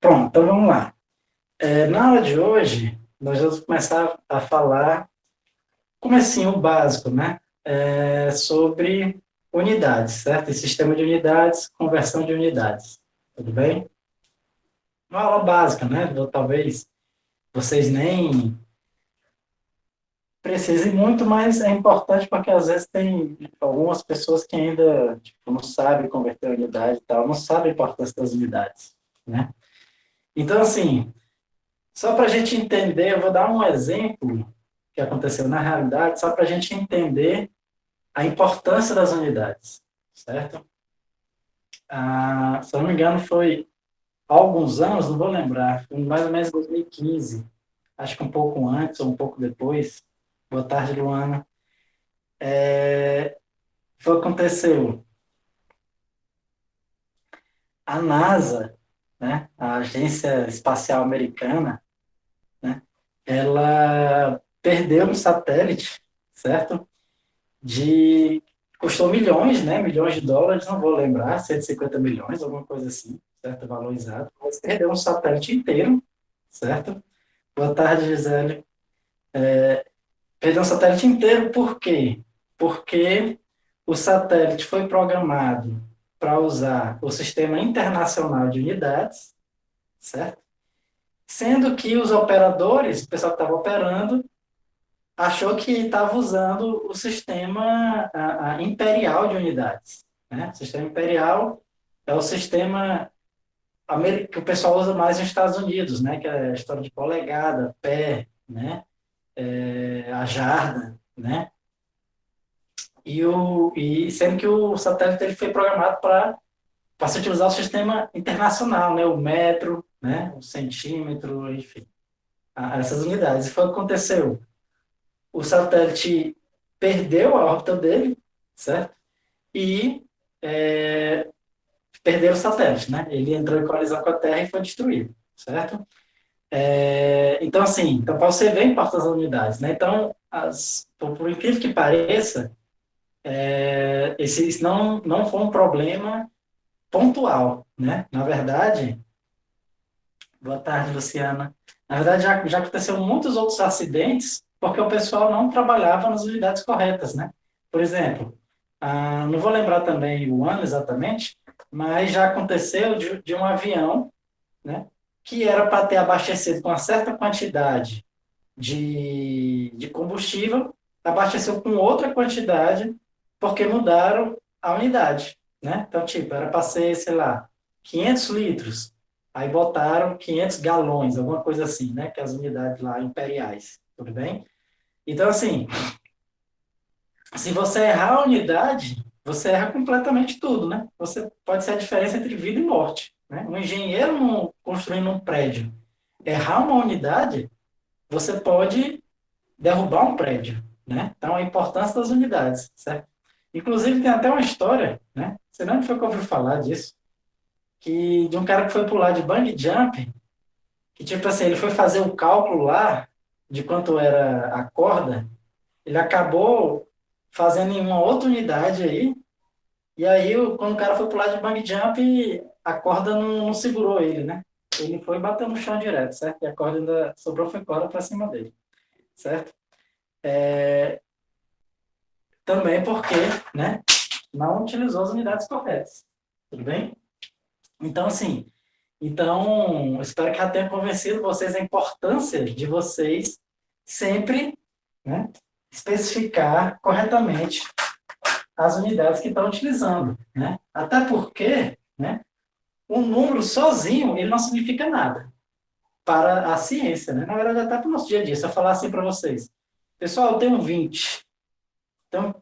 Pronto, então vamos lá. Na aula de hoje, nós vamos começar a falar, comecinho, o básico, né? Sobre unidades, certo? E sistema de unidades, conversão de unidades. Tudo bem? Uma aula básica, né? Talvez vocês nem precisem muito, mas é importante porque às vezes tem algumas pessoas que ainda não sabem converter unidade e tal, não sabem a importância das unidades, né? Então, assim, só para a gente entender, eu vou dar um exemplo que aconteceu na realidade, só para a gente entender a importância das unidades, certo? Se eu não me engano, foi há alguns anos, não vou lembrar, foi mais ou menos 2015, acho que um pouco antes ou um pouco depois. Boa tarde, Luana. Foi o que aconteceu. A NASA, né, a Agência Espacial Americana, né, ela perdeu um satélite, certo? De Custou milhões, né? Milhões de dólares, não vou lembrar, 150 milhões, alguma coisa assim, certo? Valorizado. Mas perdeu um satélite inteiro, certo? Boa tarde, Gisele. Perdeu um satélite inteiro, por quê? Porque o satélite foi programado para usar o Sistema Internacional de Unidades, certo? Sendo que os operadores, o pessoal que estava operando, achou que estava usando o sistema imperial de unidades. Né? O sistema imperial é o sistema que o pessoal usa mais nos Estados Unidos, né? Que é a história de polegada, pé, né? A jarda, né? E sendo que o satélite ele foi programado para se utilizar o sistema internacional, né? O metro, né? O centímetro, enfim, essas unidades. E foi o que aconteceu. O satélite perdeu a órbita dele, certo? E é, perdeu o satélite, né? Ele entrou em colisão com a Terra e foi destruído, certo? Então, assim, então para você ver a importância das unidades, né? Então, por incrível que pareça, esse não foi um problema pontual, né? Na verdade, boa tarde, Luciana. Na verdade, já aconteceu muitos outros acidentes porque o pessoal não trabalhava nas unidades corretas, né? Por exemplo, não vou lembrar também o ano exatamente, mas já aconteceu de um avião, né, que era para ter abastecido com uma certa quantidade de combustível, abasteceu com outra quantidade porque mudaram a unidade, né? Então, tipo, era para ser, sei lá, 500 litros, aí botaram 500 galões, alguma coisa assim, né? Que é as unidades lá imperiais, tudo bem? Então, assim, se você errar a unidade, você erra completamente tudo, né? Você pode ser a diferença entre vida e morte, né? Um engenheiro construindo um prédio, errar uma unidade, você pode derrubar um prédio, né? Então, a importância das unidades, certo? Inclusive, tem até uma história, né? Você não foi que ouviu falar disso, que de um cara que foi pular de bungee jump, que, tipo assim, ele foi fazer o cálculo lá de quanto era a corda, ele acabou fazendo em uma outra unidade aí, e aí, quando o cara foi pular de bungee jump, a corda não segurou ele, né? Ele foi bater no chão direto, certo? E a corda ainda sobrou, foi corda para cima dele, certo? Também porque, né, não utilizou as unidades corretas. Tudo bem? Então, assim, espero que já tenha convencido vocês a importância de vocês sempre, né, especificar corretamente as unidades que estão utilizando, né? Até porque, né, um número sozinho, ele não significa nada para a ciência, né? Na verdade, até para o nosso dia a dia. Se eu falar assim para vocês, pessoal, eu tenho 20. Então,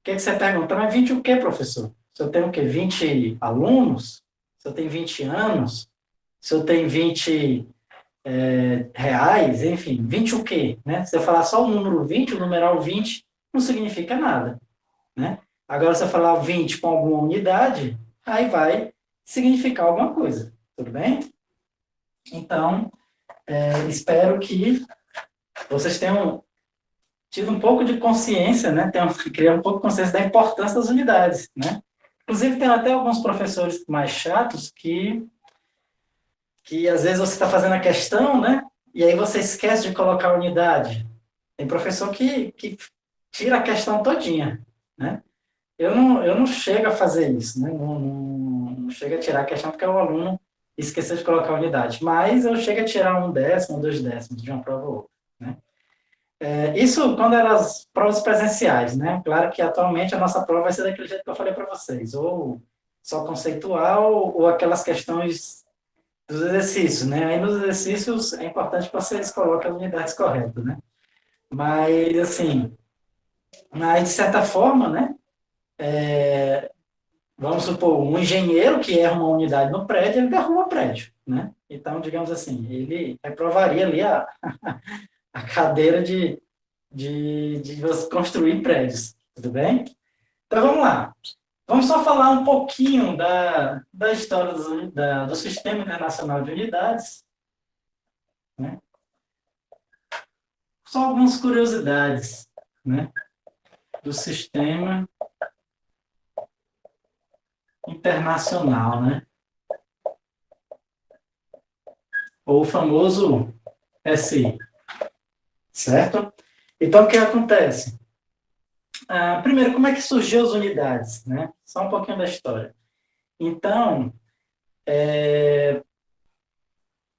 que você pergunta, mas 20 o quê, professor? Se eu tenho o quê? 20 alunos? Se eu tenho 20 anos? Se eu tenho 20 reais? Enfim, 20 o quê? Né? Se eu falar só o número 20, o numeral 20, não significa nada. Né? Agora, se eu falar 20 com alguma unidade, aí vai significar alguma coisa. Tudo bem? Então, espero que vocês tenham tido um pouco de consciência, né? Criar um pouco de consciência da importância das unidades, né? Inclusive, tem até alguns professores mais chatos que que às vezes você está fazendo a questão, né? E aí você esquece de colocar a unidade. Tem professor que tira a questão todinha, né? Eu não chego a fazer isso, né? Não chego a tirar a questão porque o aluno esqueceu de colocar a unidade. Mas eu chego a tirar 1 décimo, 2 décimos de uma prova ou outra, né? Isso quando eram as provas presenciais, né? Claro que atualmente a nossa prova vai ser daquele jeito que eu falei para vocês, ou só conceitual, ou aquelas questões dos exercícios, né? Aí nos exercícios é importante que vocês coloquem as unidades corretas, né? Mas, assim, de certa forma, né? Vamos supor, um engenheiro que erra uma unidade no prédio, ele derruba o prédio, né? Então, digamos assim, ele reprovaria ali a cadeira de você construir prédios, tudo bem? Então, vamos lá. Vamos só falar um pouquinho da história do Sistema Internacional de Unidades, né? Só algumas curiosidades, né? Do Sistema Internacional, né? Ou o famoso SI, certo? Então, o que acontece? Primeiro, como é que surgiu as unidades, né? Só um pouquinho da história. Então,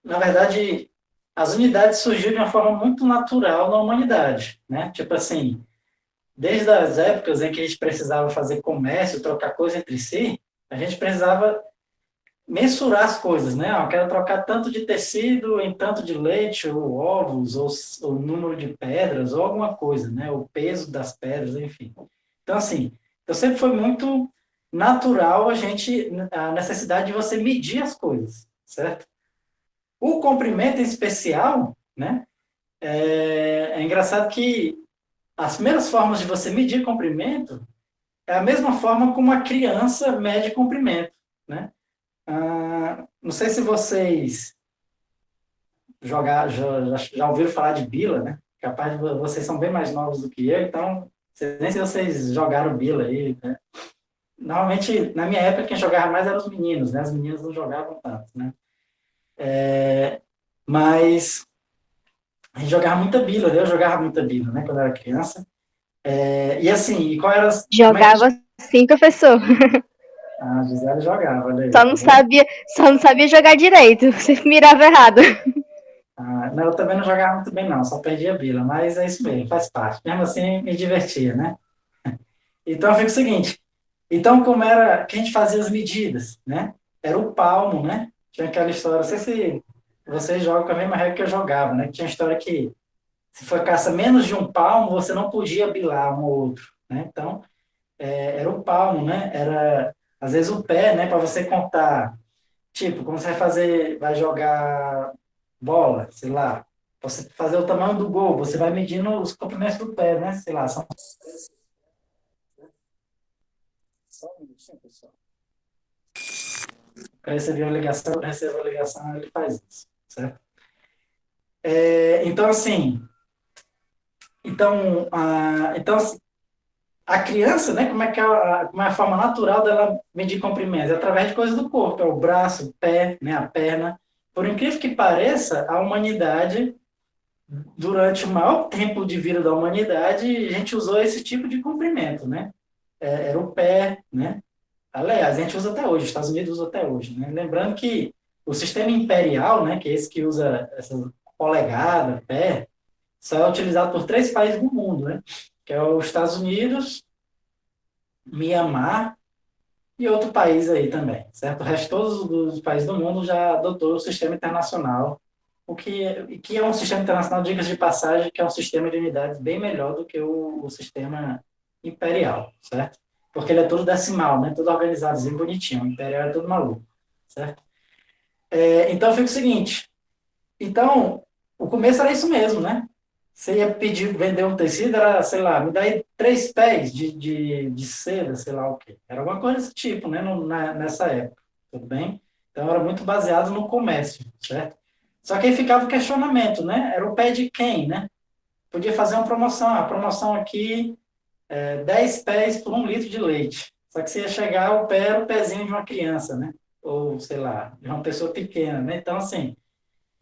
na verdade, as unidades surgiram de uma forma muito natural na humanidade, né? Tipo assim, desde as épocas em que a gente precisava fazer comércio, trocar coisa entre si, a gente precisava mensurar as coisas, né? Eu quero trocar tanto de tecido em tanto de leite, ou ovos, ou número de pedras, ou alguma coisa, né? O peso das pedras, enfim. Então, assim, então sempre foi muito natural a necessidade de você medir as coisas, certo? O comprimento em especial, né? É engraçado que as primeiras formas de você medir comprimento é a mesma forma como a criança mede comprimento, né? Não sei se vocês já ouviram falar de bila, né? Capaz de vocês são bem mais novos do que eu, então nem se vocês jogaram bila aí, né? Normalmente, na minha época, quem jogava mais eram os meninos, né? As meninas não jogavam tanto, né? Mas a gente jogava muita bila, eu jogava muita bila, né? Quando eu era criança. E assim, como é que... Jogava sim, professor. A Gisele jogava, olha aí, Só tá não vendo? sabia, só não sabia jogar direito. Você mirava errado. Não, eu também não jogava muito bem, não, só perdia bila, mas é isso mesmo, faz parte. Mesmo assim, me divertia, né? Então, fica o seguinte, então, como era que a gente fazia as medidas, né? Era o palmo, né? Tinha aquela história, não sei se vocês jogam com a mesma regra que eu jogava, né? Tinha a história que se for caça menos de um palmo, você não podia bilar um ou outro, né? Então, era o palmo, né? Era, às vezes, o pé, né? Para você contar, tipo, quando você vai jogar bola, sei lá, você fazer o tamanho do gol, você vai medindo os comprimentos do pé, né? Sei lá, são... Só um minutinho, pessoal. Para receber uma ligação, recebe a ligação, ele faz isso, certo? Então, assim, então, a criança, né, como é a forma natural dela medir comprimentos? É através de coisas do corpo, é o braço, o pé, né, a perna. Por incrível que pareça, a humanidade, durante o maior tempo de vida da humanidade, a gente usou esse tipo de comprimento, né? Era o pé, né? Aliás, a gente usa até hoje, os Estados Unidos usa até hoje, né? Lembrando que o sistema imperial, né, que é esse que usa essa polegada, pé, só é utilizado por 3 países do mundo, né? Que é os Estados Unidos, Mianmar e outro país aí também, certo? O resto, todos os países do mundo já adotou o sistema internacional, que é um sistema internacional, dicas de passagem, que é um sistema de unidades bem melhor do que o sistema imperial, certo? Porque ele é todo decimal, né? Tudo organizadozinho, bonitinho. O imperial é tudo maluco, certo? Então, fica o seguinte. Então, o começo era isso mesmo, né? Você ia pedir, vender um tecido, era, sei lá, me dá aí 3 pés de seda, sei lá o quê. Era alguma coisa desse tipo, né? Nessa época, tudo bem? Então, era muito baseado no comércio, certo? Só que aí ficava o questionamento, né? Era o pé de quem, né? Podia fazer uma promoção. A promoção aqui, 10 pés por 1 litro de leite. Só que você ia chegar, o pé era o pezinho de uma criança, né? ou sei lá, de uma pessoa pequena, né? Então, assim,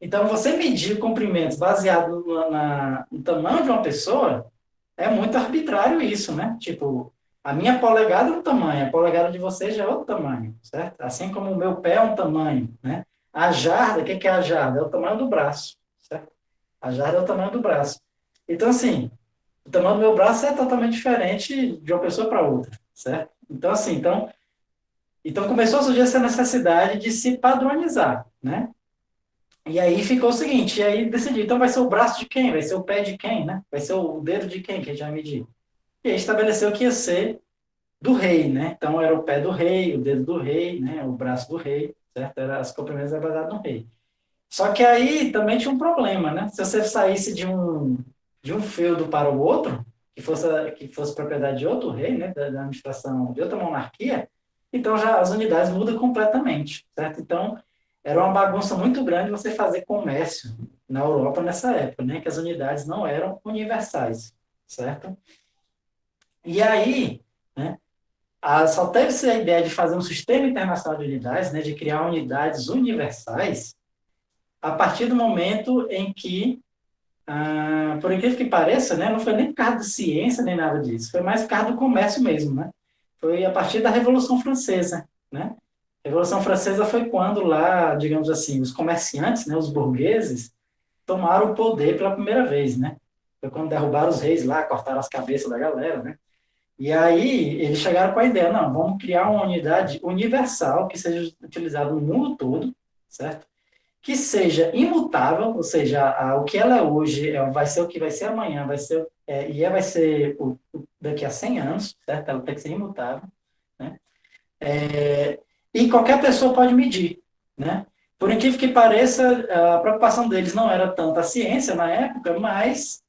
então você medir comprimentos baseado no tamanho de uma pessoa é muito arbitrário isso, né? Tipo, a minha polegada é um tamanho, a polegada de vocês já é outro tamanho, certo? Assim como o meu pé é um tamanho, né? A jarda, o que é a jarda? É o tamanho do braço, certo? A jarda é o tamanho do braço. Então, assim, o tamanho do meu braço é totalmente diferente de uma pessoa para outra, certo? Então, assim, então começou a surgir essa necessidade de se padronizar, né? E aí ficou o seguinte, e aí decidi, então vai ser o braço de quem? Vai ser o pé de quem, né? Vai ser o dedo de quem que a gente vai medir? E aí estabeleceu que ia ser do rei, né? Então era o pé do rei, o dedo do rei, né? O braço do rei, certo? Era, as comprimentos eram baseadas no rei. Só que aí também tinha um problema, né? Se você saísse de um feudo para o outro, que fosse propriedade de outro rei, né? Da administração de outra monarquia, então já as unidades mudam completamente, certo? Então era uma bagunça muito grande você fazer comércio na Europa nessa época, né? Que as unidades não eram universais, certo? E aí, né? Só teve-se a ideia de fazer um sistema internacional de unidades, né? De criar unidades universais a partir do momento em que, por incrível que pareça, né, não foi nem por causa de ciência nem nada disso, foi mais por causa do comércio mesmo, né? Foi a partir da Revolução Francesa, né? A Revolução Francesa foi quando lá, digamos assim, os comerciantes, né, os burgueses, tomaram o poder pela primeira vez, né? Foi quando derrubaram os reis lá, cortaram as cabeças da galera, né? E aí eles chegaram com a ideia, não, vamos criar uma unidade universal que seja utilizada no mundo todo, certo? Que seja imutável, ou seja, o que ela é hoje vai ser o que vai ser amanhã, vai ser daqui a 100 anos, certo? Ela tem que ser imutável, né? E qualquer pessoa pode medir, né? Por incrível que pareça, a preocupação deles não era tanto a ciência na época, mas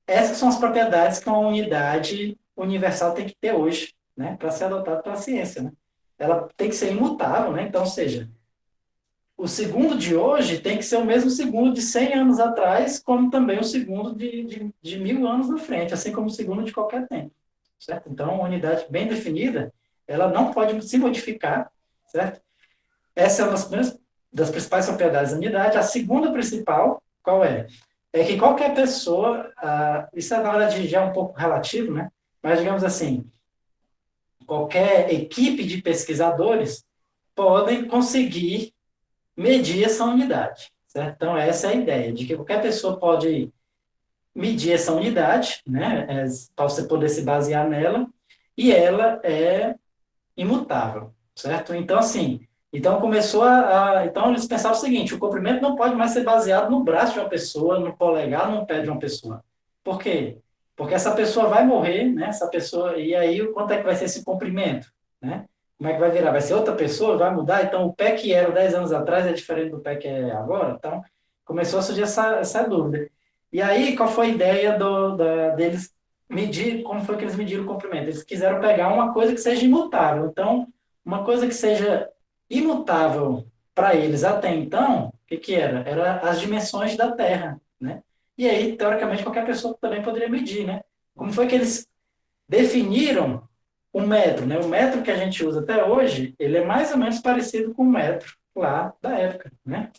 essas são as propriedades que uma unidade universal tem que ter hoje, né? Para ser adotada pela ciência, né? Ela tem que ser imutável, né? Então, ou seja, o segundo de hoje tem que ser o mesmo segundo de 100 anos atrás, como também o segundo de 1.000 anos na frente, assim como o segundo de qualquer tempo, certo? Então, uma unidade bem definida, ela não pode se modificar, certo? Essa é uma das principais propriedades da unidade. A segunda principal, qual é? É que qualquer pessoa, isso na verdade já é um pouco relativo, né? Mas digamos assim, qualquer equipe de pesquisadores podem conseguir medir essa unidade, certo? Então, essa é a ideia, de que qualquer pessoa pode medir essa unidade, né, para você poder se basear nela, e ela é imutável, certo? Então, assim, então começou então eles pensaram o seguinte, o comprimento não pode mais ser baseado no braço de uma pessoa, no polegar, no pé de uma pessoa. Por quê? Porque essa pessoa vai morrer, né, essa pessoa, e aí quanto é que vai ser esse comprimento, né? Como é que vai virar? Vai ser outra pessoa? Vai mudar? Então, o pé que era 10 anos atrás é diferente do pé que é agora? Então, começou a surgir essa dúvida. E aí, qual foi a ideia deles medir, como foi que eles mediram o comprimento? Eles quiseram pegar uma coisa que seja imutável. Então, uma coisa que seja imutável para eles até então, o que era? Era as dimensões da Terra, né? E aí, teoricamente, qualquer pessoa também poderia medir, né? Como foi que eles definiram o metro, né? O metro que a gente usa até hoje, ele é mais ou menos parecido com o metro lá da época, né?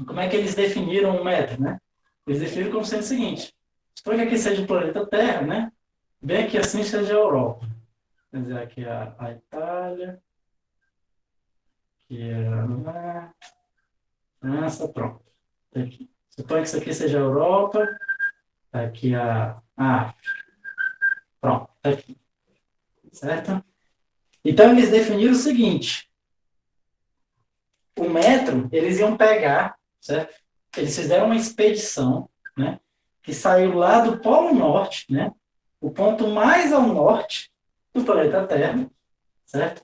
Como é que eles definiram o metro, né? Eles definiram como sendo o seguinte: suponha que aqui seja o planeta Terra, né? Bem aqui assim seja a Europa. Quer dizer, aqui a Itália, aqui é a França, pronto. Aqui. Suponha que isso aqui seja a Europa, aqui a África. Pronto, aqui. Certo? Então, eles definiram o seguinte: o metro, eles iam pegar, certo? Eles fizeram uma expedição, né? Que saiu lá do Polo Norte, né? O ponto mais ao norte do planeta Terra, certo?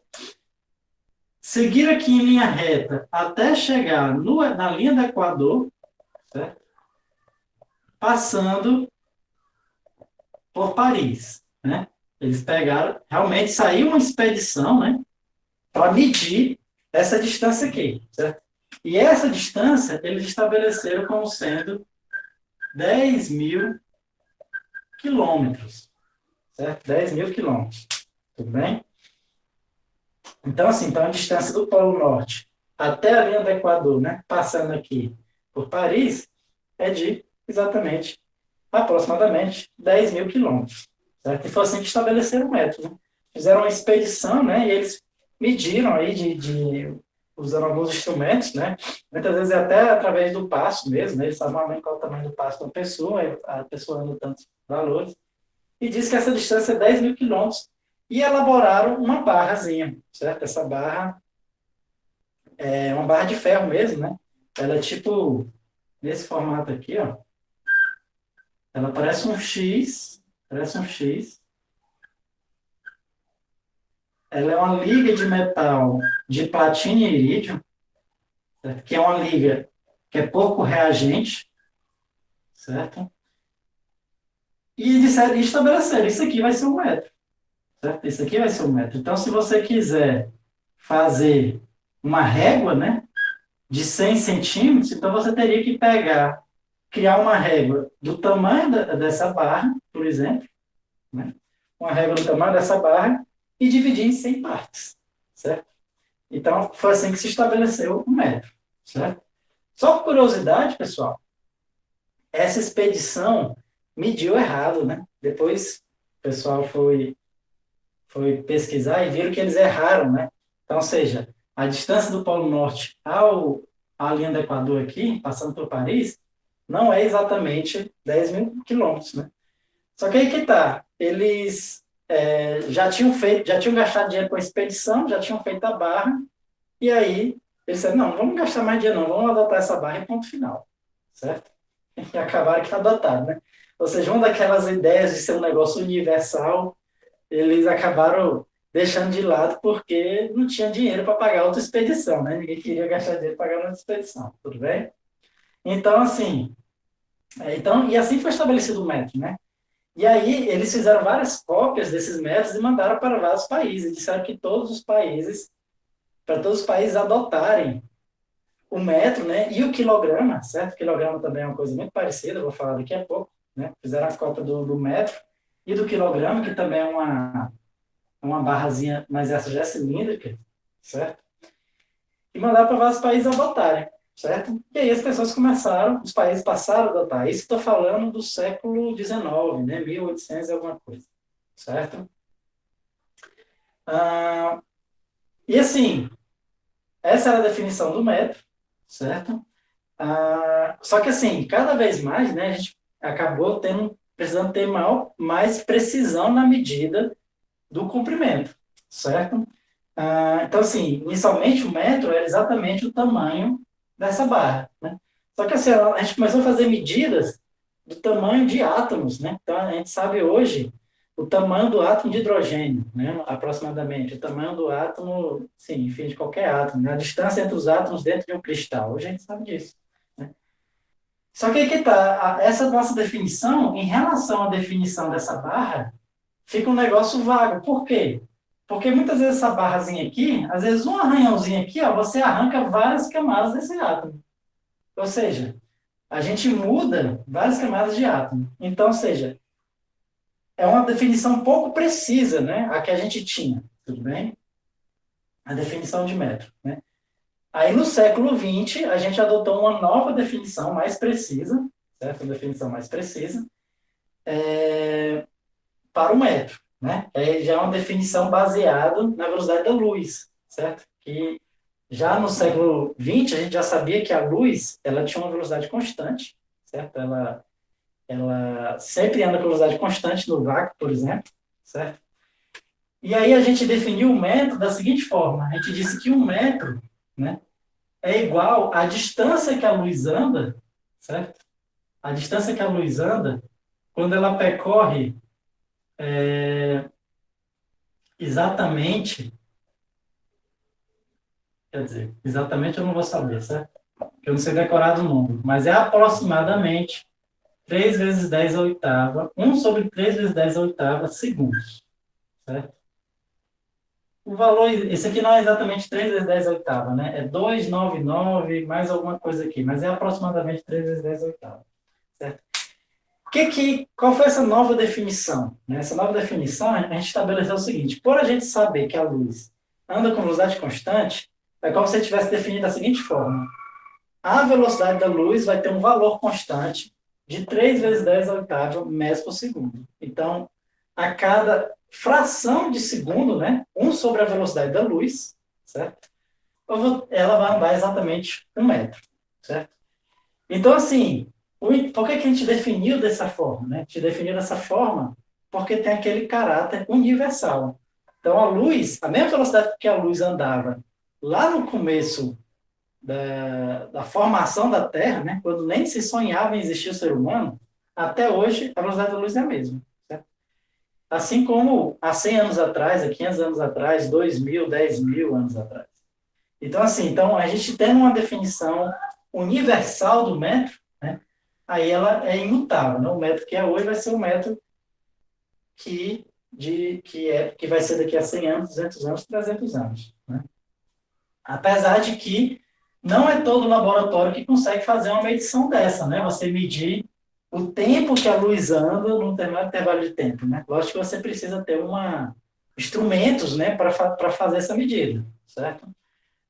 Seguir aqui em linha reta até chegar na linha do Equador, certo? Passando por Paris, né? Eles pegaram, realmente saiu uma expedição, né? Para medir essa distância aqui, certo? E essa distância eles estabeleceram como sendo 10.000 quilômetros, certo? 10.000 quilômetros, tudo bem? Então, assim, então a distância do Polo Norte até a linha do Equador, né, passando aqui por Paris, é de exatamente, aproximadamente 10 mil quilômetros. Certo? E foi assim que estabeleceram o método. Né? Fizeram uma expedição, né, e eles mediram aí usando alguns instrumentos, né, muitas vezes até através do passo mesmo, né, eles sabem qual é o tamanho do passo da pessoa, a pessoa anda tantos valores, e diz que essa distância é 10 mil quilômetros, e elaboraram uma barrazinha, certo? Essa barra é uma barra de ferro mesmo, né? Ela é tipo, nesse formato aqui, ó. Ela parece um X. Ela é uma liga de metal de platina e irídio, certo? Que é uma liga que é pouco reagente, certo? E disseram, estabeleceram, isso aqui vai ser um metro, certo? Isso aqui vai ser um metro. Então, se você quiser fazer uma régua, né, de 100 centímetros, então você teria que criar uma régua do tamanho dessa barra, por exemplo, né? Uma régua do tamanho dessa barra e dividir em 100 partes, certo? Então, foi assim que se estabeleceu o metro, certo? Só por curiosidade, pessoal, essa expedição mediu errado, né? Depois o pessoal foi pesquisar e viram que eles erraram, né? Então, ou seja, a distância do Polo Norte à linha do Equador aqui, passando por Paris, não é exatamente 10 mil quilômetros, né? Só que aí que tá, eles já tinham gastado dinheiro com a expedição, já tinham feito a barra, e aí eles disseram, não, não vamos gastar mais dinheiro não, vamos adotar essa barra e ponto final, certo? E acabaram que adotaram, né? Ou seja, uma daquelas ideias de ser um negócio universal, eles acabaram deixando de lado porque não tinha dinheiro para pagar outra expedição, né? Ninguém queria gastar dinheiro para pagar outra expedição, tudo bem? Então, assim, e assim foi estabelecido o método, né? E aí eles fizeram várias cópias desses métodos e mandaram para vários países. Disseram que para todos os países adotarem o metro, né? E o quilograma, certo? O quilograma também é uma coisa muito parecida, eu vou falar daqui a pouco, né? Fizeram a cópia do metro e do quilograma, que também é uma barrazinha, mas essa já é cilíndrica, certo? E mandaram para vários países adotarem, certo? E aí as pessoas começaram, os países passaram a adotar. Isso estou falando do século XIX, né? 1800 e alguma coisa, certo? Ah, e assim, essa era a definição do metro, certo? Só que assim, cada vez mais, né, a gente acabou precisando ter mais precisão na medida do comprimento, certo? Então, assim, inicialmente o metro era exatamente o tamanho dessa barra, né? Só que assim, a gente começou a fazer medidas do tamanho de átomos, né? Então, a gente sabe hoje o tamanho do átomo de hidrogênio, né? Aproximadamente, o tamanho do átomo, sim, enfim, de qualquer átomo, né? A distância entre os átomos dentro de um cristal, hoje a gente sabe disso, né? Só que aí que tá, essa nossa definição, em relação à definição dessa barra, fica um negócio vago. Por quê? Porque muitas vezes essa barrazinha aqui, às vezes um arranhãozinho aqui, ó, você arranca várias camadas desse átomo. Ou seja, a gente muda várias camadas de átomo. Então, ou seja, é uma definição pouco precisa, né? A que a gente tinha, tudo bem? A definição de metro, né? Aí no século XX, a gente adotou uma nova definição mais precisa, certo? Uma definição mais precisa, para o metro, né? Já é uma definição baseada na velocidade da luz, certo? Que já no século XX, a gente já sabia que a luz, ela tinha uma velocidade constante, certo? Ela sempre anda com velocidade constante no vácuo, por exemplo, certo? E aí a gente definiu o metro da seguinte forma, a gente disse que um metro, né, é igual à distância que a luz anda, certo? A distância que a luz anda, quando ela percorre exatamente, quer dizer, exatamente eu não vou saber, certo? Eu não sei decorar o número, mas é aproximadamente 3 vezes 10 a oitava, 1 sobre 3 vezes 10 a oitava segundos, certo? O valor, esse aqui não é exatamente 3 vezes 10 a oitava, né? É 299 mais alguma coisa aqui, mas é aproximadamente 3 vezes 10 a oitava, certo? Qual foi essa nova definição? Né? Essa nova definição, a gente estabeleceu o seguinte, por a gente saber que a luz anda com velocidade constante, é como se você tivesse definido da seguinte forma: a velocidade da luz vai ter um valor constante de 3 vezes 10 a oitava metros por segundo. Então, a cada fração de segundo, né, 1 sobre a velocidade da luz, certo? Ela vai andar exatamente 1 metro, certo? Então, assim, por que a gente definiu dessa forma? Né? A gente definiu dessa forma porque tem aquele caráter universal. Então, a luz, a mesma velocidade que a luz andava lá no começo da formação da Terra, né, quando nem se sonhava em existir o ser humano, até hoje a velocidade da luz é a mesma. Certo? Assim como há 100 anos atrás, há 500 anos atrás, 2.000, 10.000 anos atrás. Então, assim, então, a gente tem uma definição universal do metro, né, aí ela é imutável. Né? O metro que é hoje vai ser o metro que vai ser daqui a 100 anos, 200 anos, 300 anos. Né? Apesar de que não é todo laboratório que consegue fazer uma medição dessa, né? Você medir o tempo que a luz anda num determinado intervalo de tempo, né? Lógico que você precisa ter instrumentos, né, para fazer essa medida, certo?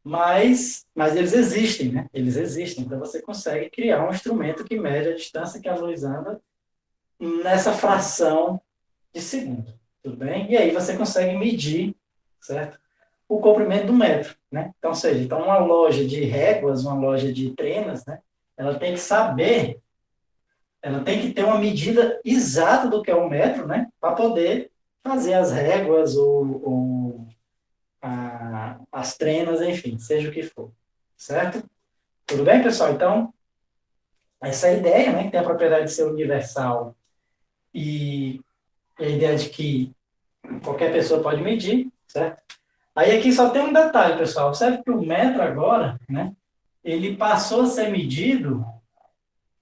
Mas eles existem, né? Eles existem, então você consegue criar um instrumento que mede a distância que a luz anda nessa fração de segundo, tudo bem? E aí você consegue medir, certo? O comprimento do metro, né? Então, ou seja, então uma loja de réguas, uma loja de trenas, né? Ela tem que saber, ela tem que ter uma medida exata do que é um metro, né? Para poder fazer as réguas ou as trenas, enfim, seja o que for, certo? Tudo bem, pessoal? Então, essa é a ideia, né? Que tem a propriedade de ser universal e a ideia de que qualquer pessoa pode medir, certo? Aí aqui só tem um detalhe, pessoal. Observe que o metro agora, né? Ele passou a ser medido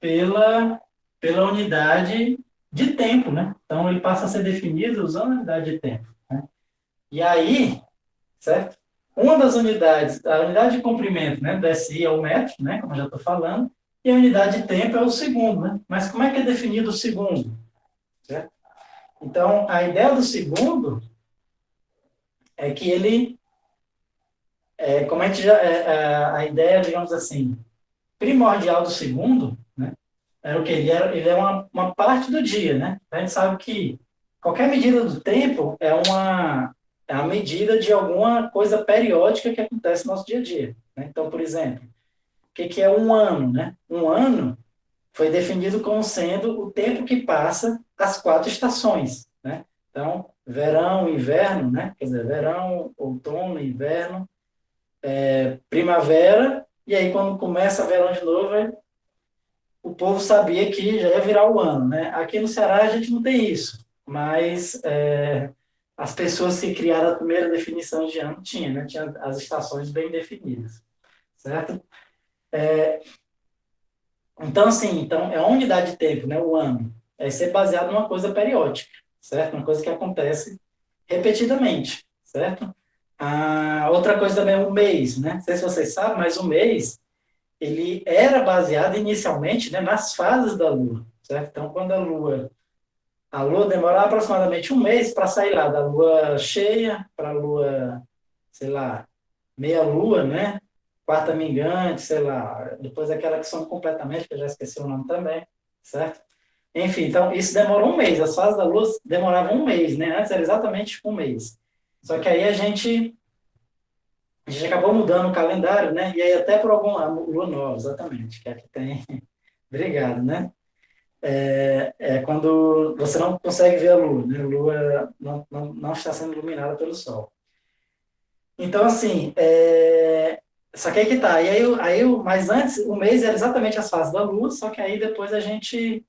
pela, pela unidade de tempo, né? Então, ele passa a ser definido usando a unidade de tempo. Né? E aí, certo? Uma das unidades, a unidade de comprimento, né, do SI é o metro, né, como eu já estou falando, e a unidade de tempo é o segundo, né? Mas como é que é definido o segundo? Certo? Então, a ideia do segundo é que ele, como a gente já, a ideia, digamos assim, primordial do segundo, né, era o que? Ele é uma parte do dia, né? A gente sabe que qualquer medida do tempo é a medida de alguma coisa periódica que acontece no nosso dia a dia. Né? Então, por exemplo, o que é um ano? Né? Um ano foi definido como sendo o tempo que passa as 4 estações. Né? Então, verão, inverno, né? Quer dizer, verão, outono, inverno, primavera, e aí quando começa verão de novo, o povo sabia que já ia virar o ano, né? Aqui no Ceará a gente não tem isso, mas as pessoas que criaram a primeira definição de ano tinham, né? Tinha as estações bem definidas, certo? Então, assim, então é a unidade de tempo, né? O ano. É ser baseado numa coisa periódica, certo? Uma coisa que acontece repetidamente, certo? Outra coisa também é o mês, né? Não sei se vocês sabem, mas o mês ele era baseado inicialmente, né, nas fases da Lua, certo? Então, quando a Lua demorava aproximadamente um mês para sair lá da Lua cheia para a Lua, sei lá, meia Lua, né? Quarta minguante, sei lá, depois aquela que some completamente, que eu já esqueci o nome também, certo? Enfim, então isso demorou um mês, as fases da Lua demoravam um mês, né? Antes era exatamente um mês. Só que aí a gente acabou mudando o calendário, né? E aí até por alguma lua nova, exatamente, que aqui tem. Obrigado, né? É quando você não consegue ver a lua, né? A lua não está sendo iluminada pelo sol. Então, assim, só que aí que tá. E mas antes, o mês era exatamente as fases da lua, só que aí depois a gente,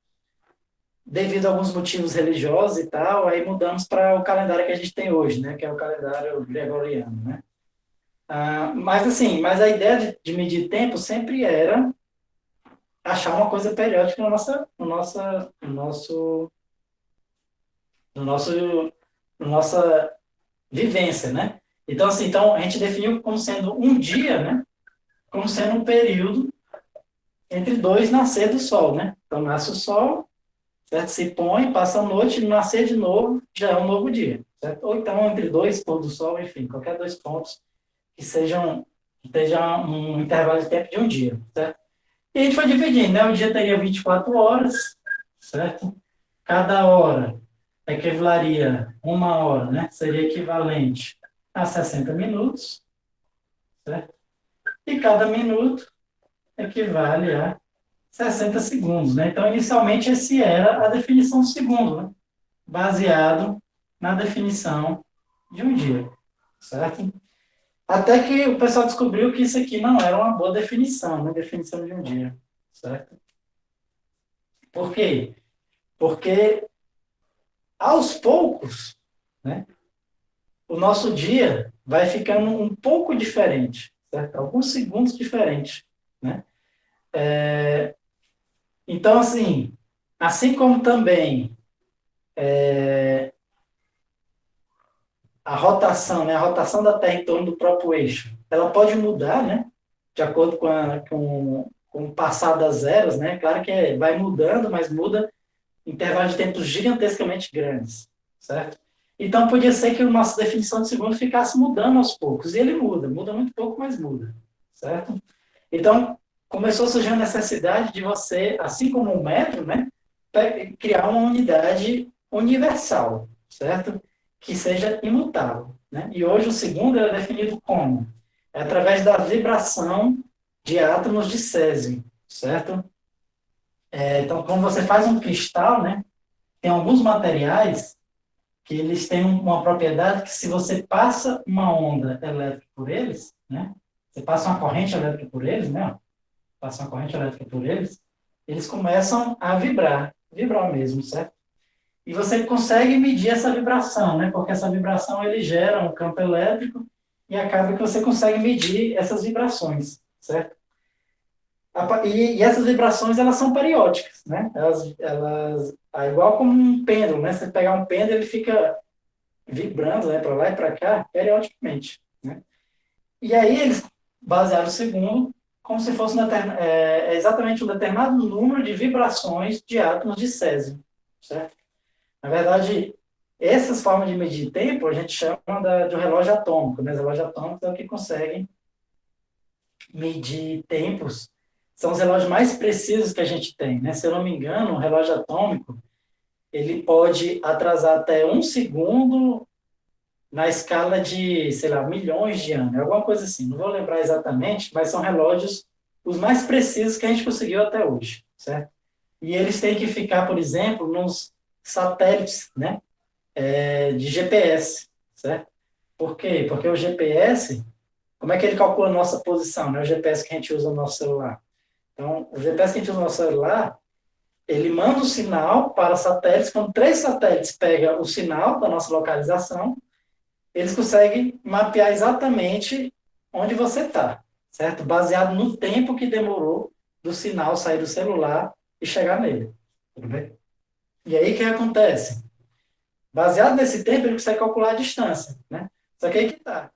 devido a alguns motivos religiosos e tal, aí mudamos para o calendário que a gente tem hoje, né? Que é o calendário gregoriano, né? Mas assim, mas a ideia de medir tempo sempre era achar uma coisa periódica no nosso, no nossa vivência, né? Então, assim, então a gente definiu como sendo um dia, né? Como sendo um período entre dois nascer do Sol, né? Então nasce o Sol, certo? Se põe, passa a noite, nascer de novo, já é um novo dia, certo? Ou então entre dois pôr do sol, enfim, qualquer dois pontos que estejam um intervalo de tempo de um dia, certo? E a gente foi dividindo, né? O dia teria 24 horas, certo? Cada hora equivaleria uma hora, né? Seria equivalente a 60 minutos, certo? E cada minuto equivale a 60 segundos, né? Então, inicialmente, esse era a definição do segundo, né? Baseado na definição de um dia, certo? Até que o pessoal descobriu que isso aqui não era uma boa definição, né? Definição de um dia, certo? Por quê? Porque, aos poucos, né? O nosso dia vai ficando um pouco diferente, certo? Alguns segundos diferentes, né? Então, assim como também a rotação, né? A rotação da Terra em torno do próprio eixo, ela pode mudar, né? De acordo com o passar das eras, né? Claro que vai mudando, mas muda em intervalos de tempo gigantescamente grandes, certo? Então, podia ser que a nossa definição de segundo ficasse mudando aos poucos. E ele muda muito pouco, mas muda, certo? Então, começou a surgir a necessidade de você, assim como o metro, né, criar uma unidade universal, certo? Que seja imutável, né? E hoje o segundo é definido como? É através da vibração de átomos de césio, certo? Então, quando você faz um cristal, né, tem alguns materiais que eles têm uma propriedade que se você passa uma onda elétrica por eles, né, você passa uma corrente elétrica por eles, né, passa uma corrente elétrica por eles, eles começam a vibrar mesmo, certo? E você consegue medir essa vibração, né? Porque essa vibração ele gera um campo elétrico e acaba que você consegue medir essas vibrações, certo? E essas vibrações elas são periódicas, né? Igual como um pêndulo, né? Você pegar um pêndulo ele fica vibrando, né? Para lá e para cá periodicamente, né? E aí eles basearam o segundo como se fosse exatamente um determinado número de vibrações de átomos de césio, certo? Na verdade, essas formas de medir tempo a gente chama de um relógio atômico, né? Os relógios atômicos é o que conseguem medir tempos, são os relógios mais precisos que a gente tem, né? Se eu não me engano, um relógio atômico ele pode atrasar até um segundo na escala de, sei lá, milhões de anos, alguma coisa assim. Não vou lembrar exatamente, mas são relógios os mais precisos que a gente conseguiu até hoje, certo? E eles têm que ficar, por exemplo, nos satélites, né, de GPS, certo? Por quê? Porque o GPS, como é que ele calcula a nossa posição, né? O GPS que a gente usa no nosso celular. Então, o GPS que a gente usa no nosso celular, ele manda o sinal para satélites. Quando três satélites pegam o sinal da nossa localização, eles conseguem mapear exatamente onde você está, certo? Baseado no tempo que demorou do sinal sair do celular e chegar nele. Tudo bem? E aí o que acontece? Baseado nesse tempo, ele consegue calcular a distância, né? Só que aí que tá.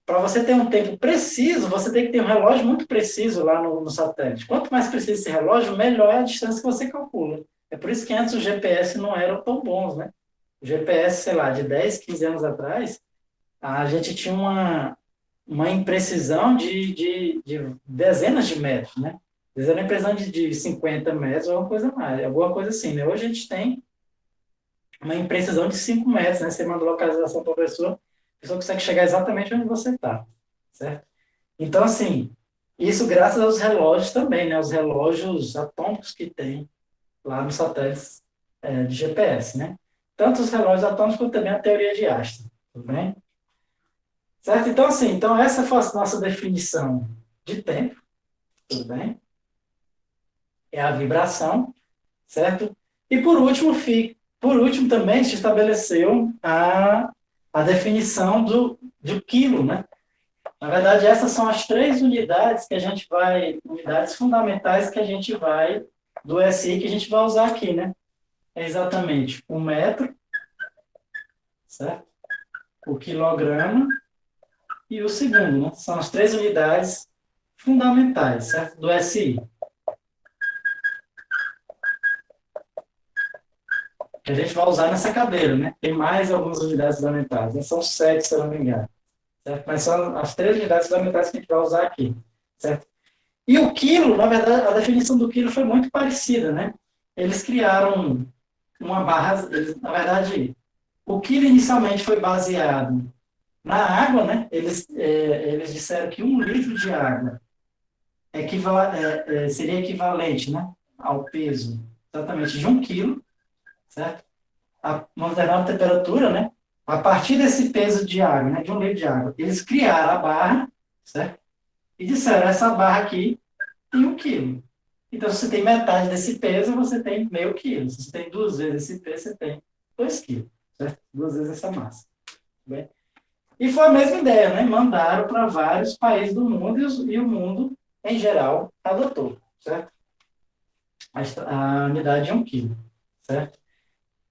Para você ter um tempo preciso, você tem que ter um relógio muito preciso lá no satélite. Quanto mais preciso esse relógio, melhor é a distância que você calcula. É por isso que antes os GPS não eram tão bons, né? O GPS, sei lá, de 10, 15 anos atrás, a gente tinha uma imprecisão de dezenas de metros, né? Às vezes era uma imprecisão de 50 metros ou alguma coisa mais, alguma coisa assim, né? Hoje a gente tem uma imprecisão de 5 metros, né? Você manda localização para a pessoa consegue chegar exatamente onde você está, certo? Então, assim, isso graças aos relógios também, né? Os relógios atômicos que tem lá nos satélites de GPS, né? Tanto os relógios atômicos quanto também a teoria de Einstein, tudo bem? Certo? Então, assim, então essa foi a nossa definição de tempo, tudo bem? É a vibração, certo? E por último também se estabeleceu a definição do quilo, né? Na verdade, essas são as três unidades unidades fundamentais que a gente vai, do SI que a gente vai usar aqui, né? É exatamente o metro, certo? O quilograma e o segundo, né? São as três unidades fundamentais, certo? Do SI. que a gente vai usar nessa cadeira, né? Tem mais algumas unidades fundamentais, né? São 7, se eu não me engano, certo? Mas são as 3 unidades fundamentais que a gente vai usar aqui, certo? E o quilo, na verdade, a definição do quilo foi muito parecida, né? Eles criaram uma barra, na verdade, o quilo inicialmente foi baseado na água, né? Eles disseram que 1 litro de água seria equivalente, né, ao peso exatamente de 1 quilo, certo? Uma determinada temperatura, né? A partir desse peso de água, né, de 1 litro de água, eles criaram a barra, certo? E disseram, essa barra aqui tem 1 quilo. Então, se você tem metade desse peso, você tem meio quilo. Se você tem 2 vezes esse peso, você tem 2 quilos, certo? 2 vezes essa massa. Bem? E foi a mesma ideia, né? Mandaram para vários países do mundo e o mundo, em geral, adotou, certo? A unidade é 1 quilo, certo?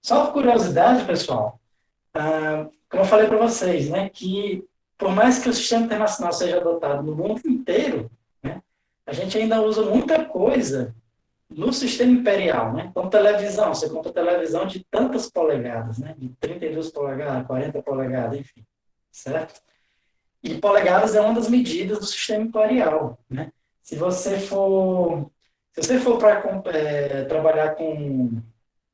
Só por curiosidade, pessoal, como eu falei para vocês, né, que por mais que o sistema internacional seja adotado no mundo inteiro, né, a gente ainda usa muita coisa no sistema imperial, né? Então, televisão, você compra televisão de tantas polegadas, né? De 32 polegadas, 40 polegadas, enfim, certo? E polegadas é uma das medidas do sistema imperial, né? Se você for, se você for para trabalhar com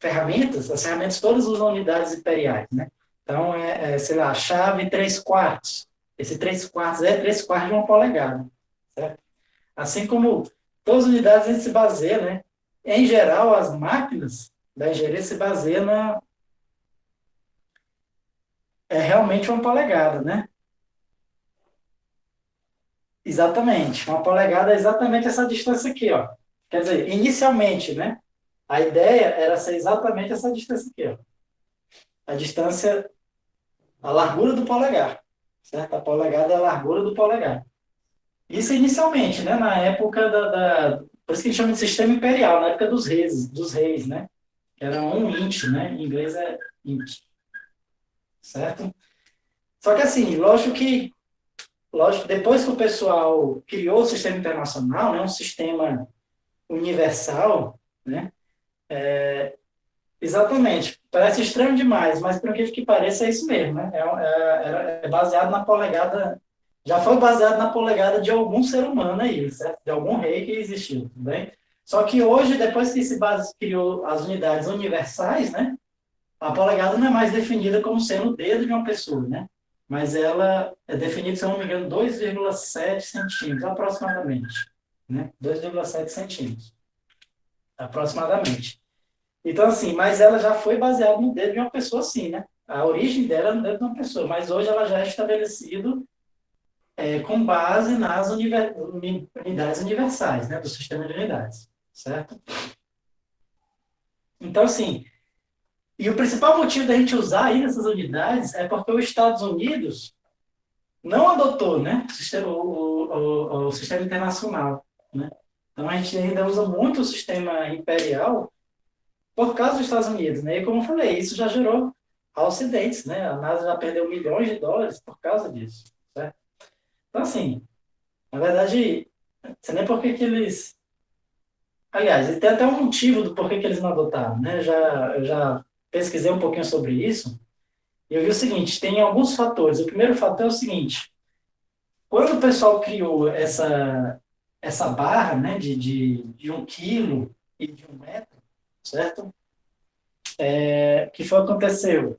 ferramentas, as ferramentas todas usam unidades imperiais, né? Então, sei lá, chave 3 quartos. Esse 3 quartos é 3 quartos de uma polegada, certo? Assim como todas as unidades a gente se baseia, né? Em geral, as máquinas da engenharia se baseiam realmente uma polegada, né? Exatamente. Uma polegada é exatamente essa distância aqui, ó. Quer dizer, inicialmente, né? A ideia era ser exatamente essa distância aqui, ó. A distância, a largura do polegar, certo? A polegada é a largura do polegar. Isso inicialmente, né? Na época por isso que a gente chama de sistema imperial, na época dos reis, né? Era um int, né? Em inglês é int, certo? Só que assim, lógico, depois que o pessoal criou o sistema internacional, né, um sistema universal, né, exatamente, parece estranho demais, mas por incrível que pareça é isso mesmo, né, é baseado na polegada, já foi baseado na polegada de algum ser humano aí, certo? De algum rei que existiu, tudo bem? Só que hoje, depois que criou as unidades universais, né, a polegada não é mais definida como sendo o dedo de uma pessoa, né? Mas ela é definida, se eu não me engano, 2,7 centímetros, aproximadamente. Né? 2,7 centímetros, aproximadamente. Então, assim, mas ela já foi baseada no dedo de uma pessoa, sim, né? A origem dela é no dedo de uma pessoa, mas hoje ela já é estabelecido com base nas unidades universais, né? Do sistema de unidades, certo? Então, assim, e o principal motivo da gente usar aí essas unidades é porque os Estados Unidos não adotou, né, o sistema internacional, né? Então a gente ainda usa muito o sistema imperial por causa dos Estados Unidos, né? E como eu falei, isso já gerou acidentes, né? A NASA já perdeu milhões de dólares por causa disso, certo? Então assim, na verdade, você nem por que eles, aliás, tem até um motivo do porquê que eles não adotaram, né? Eu já pesquisei um pouquinho sobre isso. E eu vi o seguinte, tem alguns fatores. O primeiro fator é o seguinte, quando o pessoal criou essa barra, né, de 1 quilo e de 1 metro, certo? O que foi que aconteceu?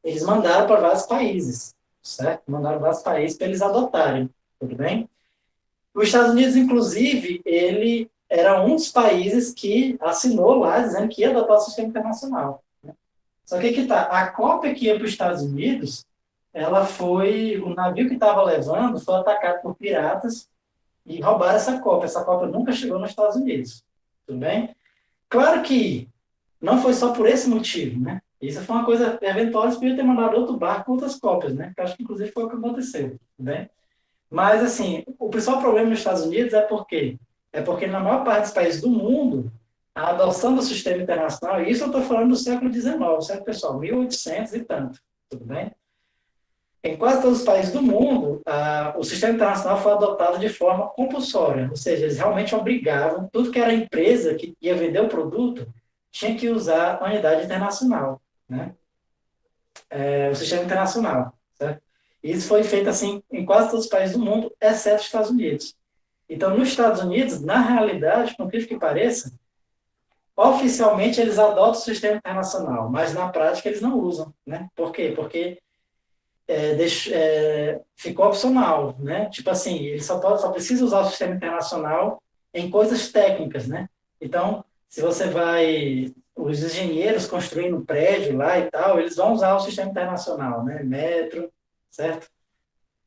Eles mandaram para vários países, certo? Mandaram para vários países para eles adotarem, tudo bem? Os Estados Unidos, inclusive, ele era um dos países que assinou lá, dizendo que ia adotar o sistema internacional. Só que tá, a cópia que ia para os Estados Unidos, o navio que estava levando foi atacado por piratas e roubaram essa cópia. Essa cópia nunca chegou nos Estados Unidos, tudo bem? Claro que não foi só por esse motivo, né? Isso foi uma coisa eventual, eles podiam ter mandado outro barco com outras cópias, né? Que eu acho que inclusive foi o que aconteceu, tudo bem? Mas, assim, o principal problema nos Estados Unidos é porque na maior parte dos países do mundo, a adoção do sistema internacional, e isso eu estou falando do século XIX, certo, pessoal? 1800 e tanto, tudo bem? Em quase todos os países do mundo, o sistema internacional foi adotado de forma compulsória, ou seja, eles realmente obrigavam, tudo que era empresa que ia vender o produto, tinha que usar a unidade internacional, né? O sistema internacional, certo? E isso foi feito assim em quase todos os países do mundo, exceto os Estados Unidos. Então, nos Estados Unidos, na realidade, por incrível que pareça, oficialmente eles adotam o sistema internacional, mas na prática eles não usam, né? Por quê? Porque ficou opcional, né? Tipo assim, ele só precisa usar o sistema internacional em coisas técnicas, né? Então, se você vai, os engenheiros construindo um prédio lá e tal, eles vão usar o sistema internacional, né? Metro, certo?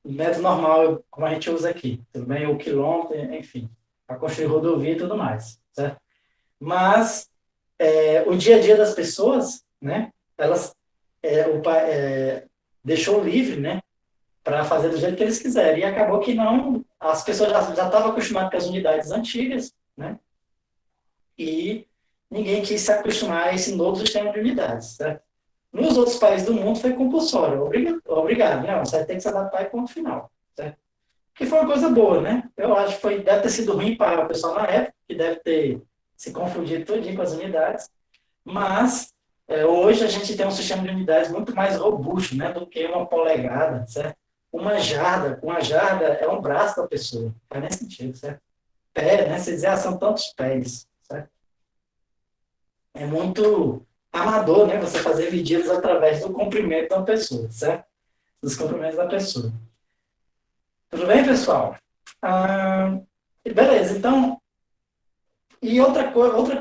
O metro normal, como a gente usa aqui, tudo bem? O quilômetro, enfim, para construir rodovia e tudo mais, certo? Mas o dia a dia das pessoas, né? Elas deixou livre, né? Para fazer do jeito que eles quiserem. E acabou que não, as pessoas já estavam acostumadas com as unidades antigas, né? E ninguém quis se acostumar a esse novo sistema de unidades, certo? Nos outros países do mundo foi compulsório, obrigado, né? Você vai ter que se adaptar e ponto final, certo? Que foi uma coisa boa, né? Eu acho que deve ter sido ruim para o pessoal na época, que deve ter se confundido todinho com as unidades, mas hoje a gente tem um sistema de unidades muito mais robusto, né, do que uma polegada, certo? Uma jarda é um braço da pessoa, faz nem sentido, certo? Pé, né, você dizer, são tantos pés, certo? É muito amador, né, você fazer medidas através do comprimento da pessoa, certo? Dos comprimentos da pessoa. Tudo bem, pessoal? Beleza, então, e outra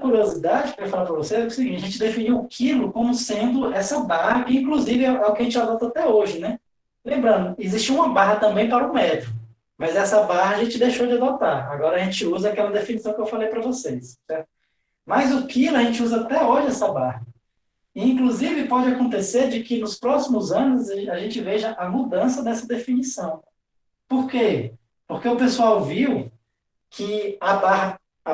curiosidade que eu ia falar para você é o seguinte, a gente definiu o quilo como sendo essa barra, que inclusive é o que a gente adota até hoje, né? Lembrando, existe uma barra também para o metro, mas essa barra a gente deixou de adotar. Agora a gente usa aquela definição que eu falei para vocês, certo? Mas o quilo a gente usa até hoje essa barra. E, inclusive pode acontecer de que nos próximos anos a gente veja a mudança dessa definição. Por quê? Porque o pessoal viu que a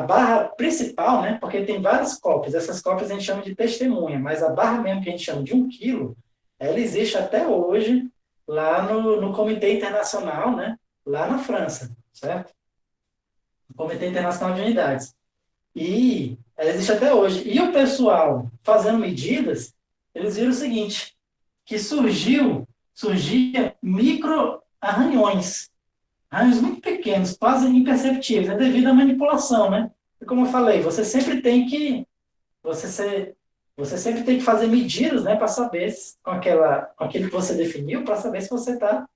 barra principal, né, porque tem várias cópias, essas cópias a gente chama de testemunha, mas a barra mesmo que a gente chama de 1 quilo, ela existe até hoje lá no Comitê Internacional, né, lá na França, certo? O Comitê Internacional de Unidades. E ela existe até hoje. E o pessoal fazendo medidas, eles viram o seguinte, que surgia micro arranhões, raios muito pequenos, quase imperceptíveis, é devido à manipulação, né? E como eu falei, você, se, você sempre tem que fazer medidas, né, para saber com aquilo que você definiu, para saber se você está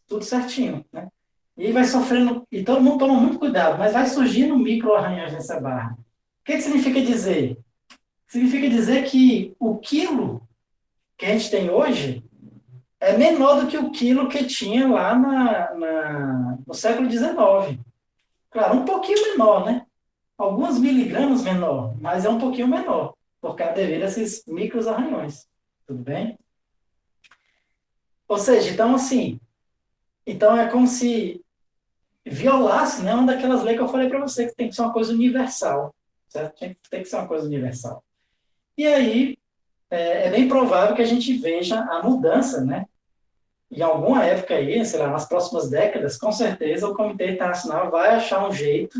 tudo certinho, né? E vai sofrendo, e todo mundo toma muito cuidado, mas vai surgindo micro-arranhões nessa barra. O que significa dizer? Significa dizer que o quilo que a gente tem hoje é menor do que o quilo que tinha lá no século XIX. Claro, um pouquinho menor, né? Alguns miligramas menor, mas é um pouquinho menor, por causa devido a esses micros arranhões. Tudo bem? Ou seja, então assim, então é como se violasse, né, uma daquelas leis que eu falei para você, que tem que ser uma coisa universal, certo? Tem que ser uma coisa universal. E aí, é bem provável que a gente veja a mudança, né? Em alguma época aí, sei lá, nas próximas décadas, com certeza o Comitê Internacional vai achar um jeito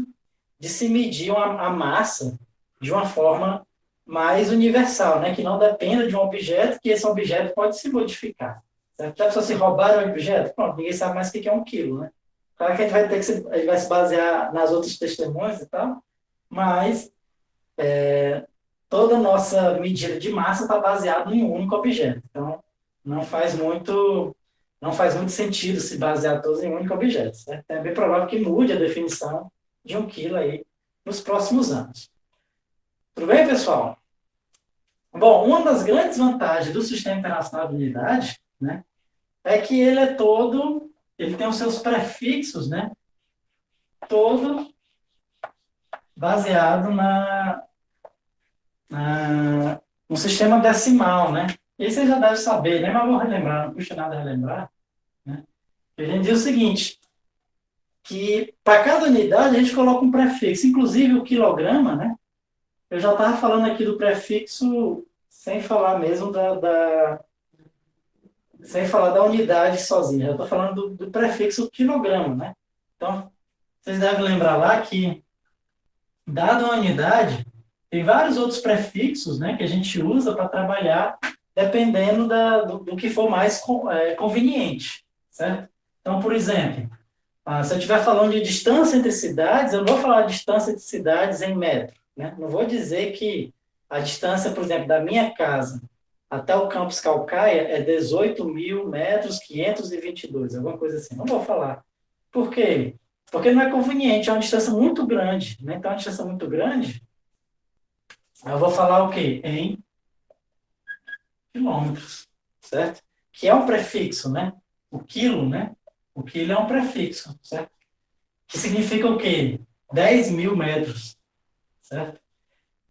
de se medir a massa de uma forma mais universal, né? Que não dependa de um objeto, que esse objeto pode se modificar. Certo? Já pensou se roubar um objeto? Pronto, ninguém sabe mais o que é 1 quilo, né? Claro que a gente vai ter que a gente vai se basear nas outras testemunhas e tal, mas toda a nossa medida de massa está baseada em um único objeto. Então, não faz muito, não faz muito sentido se basear todos em um único objeto. Certo? É bem provável que mude a definição de 1 quilo aí nos próximos anos. Tudo bem, pessoal? Bom, uma das grandes vantagens do Sistema Internacional de Unidade, né, é que ele tem os seus prefixos, né, todo baseado no sistema decimal, né? E você já deve saber, né? Mas vou relembrar, não custa nada relembrar, né? A gente diz o seguinte, que para cada unidade a gente coloca um prefixo, inclusive o quilograma, né? Eu já estava falando aqui do prefixo sem falar mesmo sem falar da unidade sozinha, já estou falando do prefixo quilograma, né? Então, vocês devem lembrar lá que, dada uma unidade, Tem vários outros prefixos, né, que a gente usa para trabalhar, dependendo do que for mais conveniente, certo? Então, por exemplo, se eu estiver falando de distância entre cidades, eu não vou falar distância entre cidades em metro, né? Não vou dizer que a distância, por exemplo, da minha casa até o campus Caucaia é 18.000 metros 522, alguma coisa assim. Não vou falar. Por quê? Porque não é conveniente, é uma distância muito grande, né? Então, é uma distância muito grande, eu vou falar o quê? Em quilômetros, certo? Que é um prefixo, né? O quilo, né? O quilo é um prefixo, certo? Que significa o quê? 10.000 metros, certo?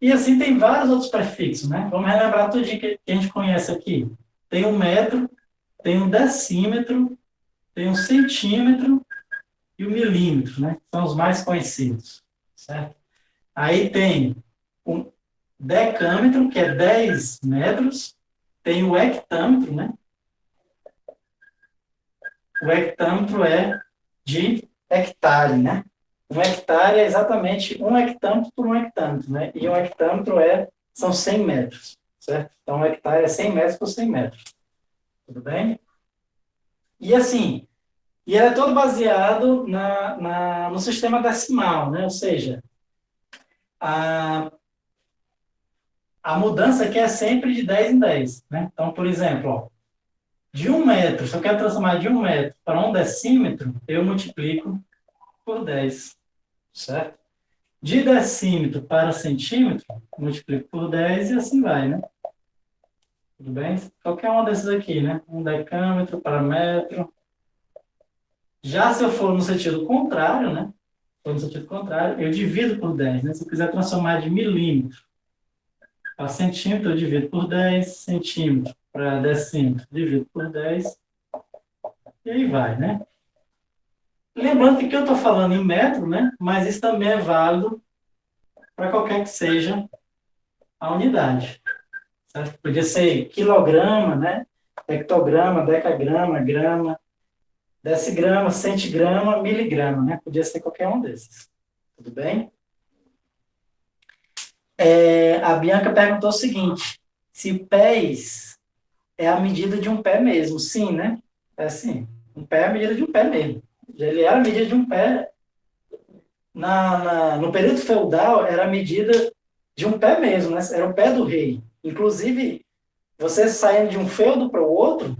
E assim tem vários outros prefixos, né? Vamos relembrar tudo que a gente conhece aqui. Tem um metro, tem um decímetro, tem um centímetro e o milímetro, né? São os mais conhecidos, certo? Aí tem um decâmetro, que é 10 metros, tem o hectâmetro, né? O hectâmetro é de hectare, né? Um hectare é exatamente um hectâmetro por um hectâmetro, né? E um hectâmetro são 100 metros, certo? Então, um hectare é 100 metros por 100 metros. Tudo bem? E assim, ele é todo baseado no sistema decimal, né? Ou seja, a, a mudança aqui é sempre de 10 em 10, né? Então, por exemplo, ó, de 1 metro, se eu quero transformar de 1 metro para um decímetro, eu multiplico por 10, certo? De decímetro para centímetro, multiplico por 10 e assim vai, né? Tudo bem? Qualquer uma desses aqui, né? Um decâmetro para metro. Já se eu for no sentido contrário, né? For no sentido contrário, eu divido por 10, né? Se eu quiser transformar de milímetro para centímetro, eu divido por 10. Centímetro para decímetro, divido por 10. E aí vai, né? Lembrando que aqui eu estou falando em metro, né? Mas isso também é válido para qualquer que seja a unidade. Certo? Podia ser quilograma, né? Hectograma, decagrama, grama, decigrama, centigrama, miligrama, né? Podia ser qualquer um desses. Tudo bem? A Bianca perguntou o seguinte: se pés é a medida de um pé mesmo? Sim, né? É assim. Um pé é a medida de um pé mesmo. Ele era a medida de um pé. No período feudal, era a medida de um pé mesmo, né? Era o pé do rei. Inclusive, você saindo de um feudo para o outro,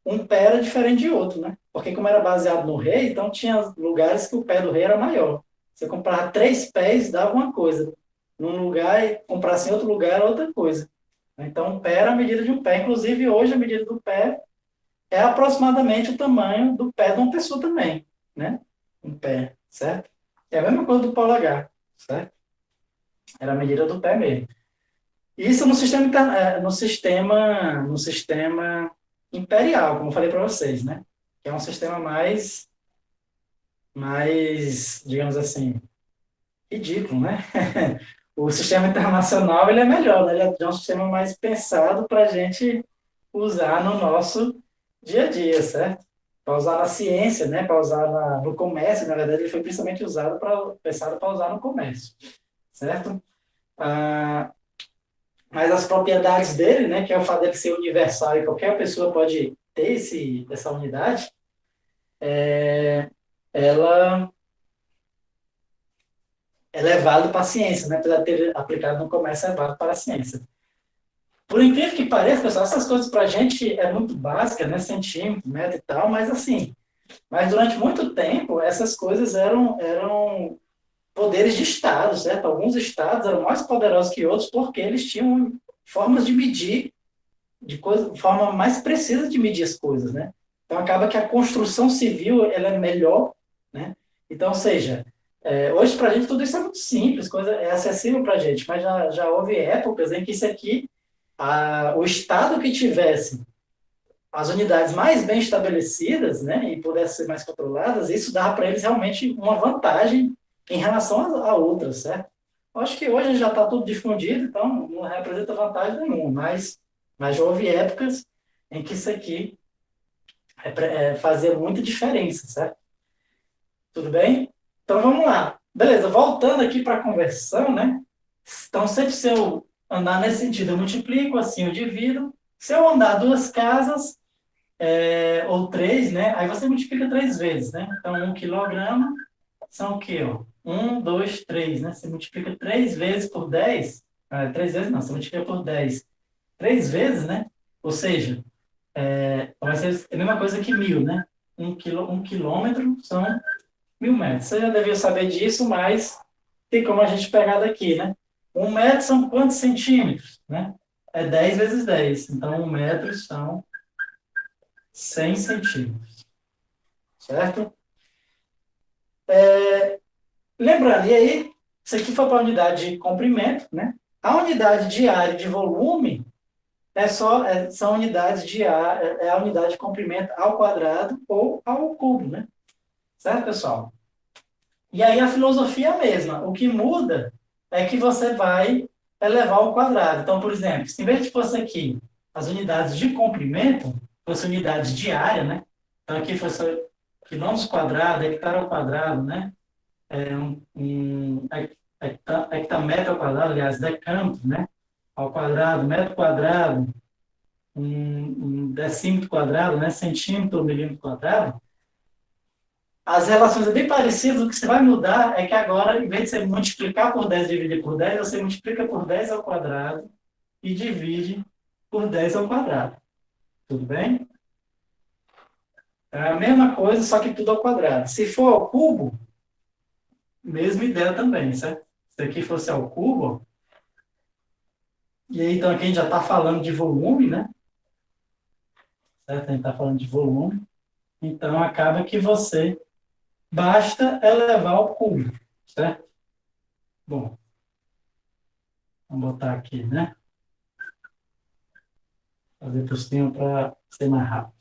um pé era diferente de outro, né? Porque como era baseado no rei, então tinha lugares que o pé do rei era maior. Você comprava 3 pés, dava uma coisa. Num lugar, e comprasse em outro lugar, era outra coisa. Então, um pé era a medida de um pé. Inclusive, hoje, a medida do pé é aproximadamente o tamanho do pé de uma pessoa também, né? Um pé, certo? É a mesma coisa do polegar, certo? Era a medida do pé mesmo. Isso no sistema imperial, como eu falei para vocês, né? Que é um sistema mais, digamos assim, ridículo, né? O sistema internacional ele é melhor, né? Ele é um sistema mais pensado para a gente usar no nosso dia a dia, certo? Para usar na ciência, né? Para usar no comércio, na verdade, ele foi principalmente pensado para usar no comércio, certo? Ah, mas as propriedades dele, né? Que é o fato dele ser universal e qualquer pessoa pode ter essa unidade, ela ela é válida para a ciência, né? Apesar de ter aplicado no comércio, é válido para a ciência. Por incrível que pareça, pessoal, essas coisas para a gente é muito básica, né? Centímetro, metro e tal, mas assim, mas durante muito tempo essas coisas eram poderes de Estado, certo? Alguns estados eram mais poderosos que outros porque eles tinham formas de medir, forma mais precisa de medir as coisas, né? Então acaba que a construção civil ela é melhor, né? Então, ou seja, hoje para a gente tudo isso é muito simples, coisa é acessível para a gente, mas já houve épocas em que isso aqui, o Estado que tivesse as unidades mais bem estabelecidas, né, e pudessem ser mais controladas, isso dava para eles realmente uma vantagem em relação a outras, certo? Eu acho que hoje já está tudo difundido, então não representa vantagem nenhuma, mas já houve épocas em que isso aqui fazia muita diferença, certo? Tudo bem? Então vamos lá. Beleza, voltando aqui para a conversão, né? Então, sempre se eu andar nesse sentido, eu multiplico, assim eu divido. Se eu andar 2 casas, ou 3, né? Aí você multiplica 3 vezes, né? Então, 1 quilograma são o quê? Ó? 1, 2, 3, né? Você multiplica 3 vezes por 10. 3 vezes não, você multiplica por 10. 3 vezes, né? Ou seja, vai ser a mesma coisa que 1.000, né? 1 quilômetro são 1.000 metros. Você já devia saber disso, mas tem como a gente pegar daqui, né? 1 metro são quantos centímetros, né? É 10 vezes 10. Então, 1 metro são 100 centímetros, certo? Lembrando, e aí, isso aqui foi para a unidade de comprimento, né? A unidade de área e de volume são unidades de área, é a unidade de comprimento ao quadrado ou ao cubo, né? Certo, pessoal? E aí a filosofia é a mesma. O que muda é que você vai elevar ao quadrado. Então, por exemplo, se em vez de fosse aqui as unidades de comprimento, fosse unidades de área, né? Então aqui fosse quilômetros quadrados, hectare ao quadrado, né? Hectametro ao quadrado, aliás, decâmetro, né? Ao quadrado, metro quadrado, um decímetro quadrado, né? Centímetro ou milímetro quadrado. As relações é bem parecidas, o que você vai mudar é que agora, em vez de você multiplicar por 10 e dividir por 10, você multiplica por 10 ao quadrado e divide por 10 ao quadrado. Tudo bem? É a mesma coisa, só que tudo ao quadrado. Se for ao cubo, mesma ideia também, certo? Se aqui fosse ao cubo, e aí então aqui a gente já está falando de volume, né? Certo? A gente está falando de volume. Então acaba que você basta elevar ao cubo, certo? Bom, vamos botar aqui, né? Fazer por cima para ser mais rápido.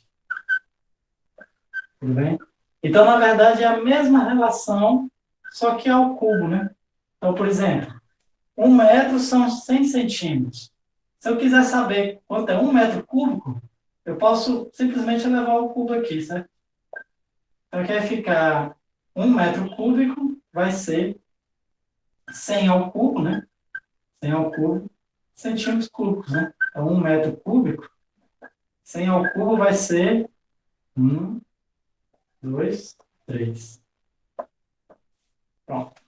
Tudo bem? Então, na verdade, é a mesma relação, só que ao cubo, né? Então, por exemplo, 1 metro são 100 centímetros. Se eu quiser saber quanto é 1 metro cúbico, eu posso simplesmente levar o cubo aqui, certo? Então, aqui vai ficar 1 metro cúbico, vai ser 100 ao cubo, né? 100 ao cubo, centímetros cúbicos, né? Então, 1 metro cúbico, 100 ao cubo vai ser 1, 2, 3. Pronto.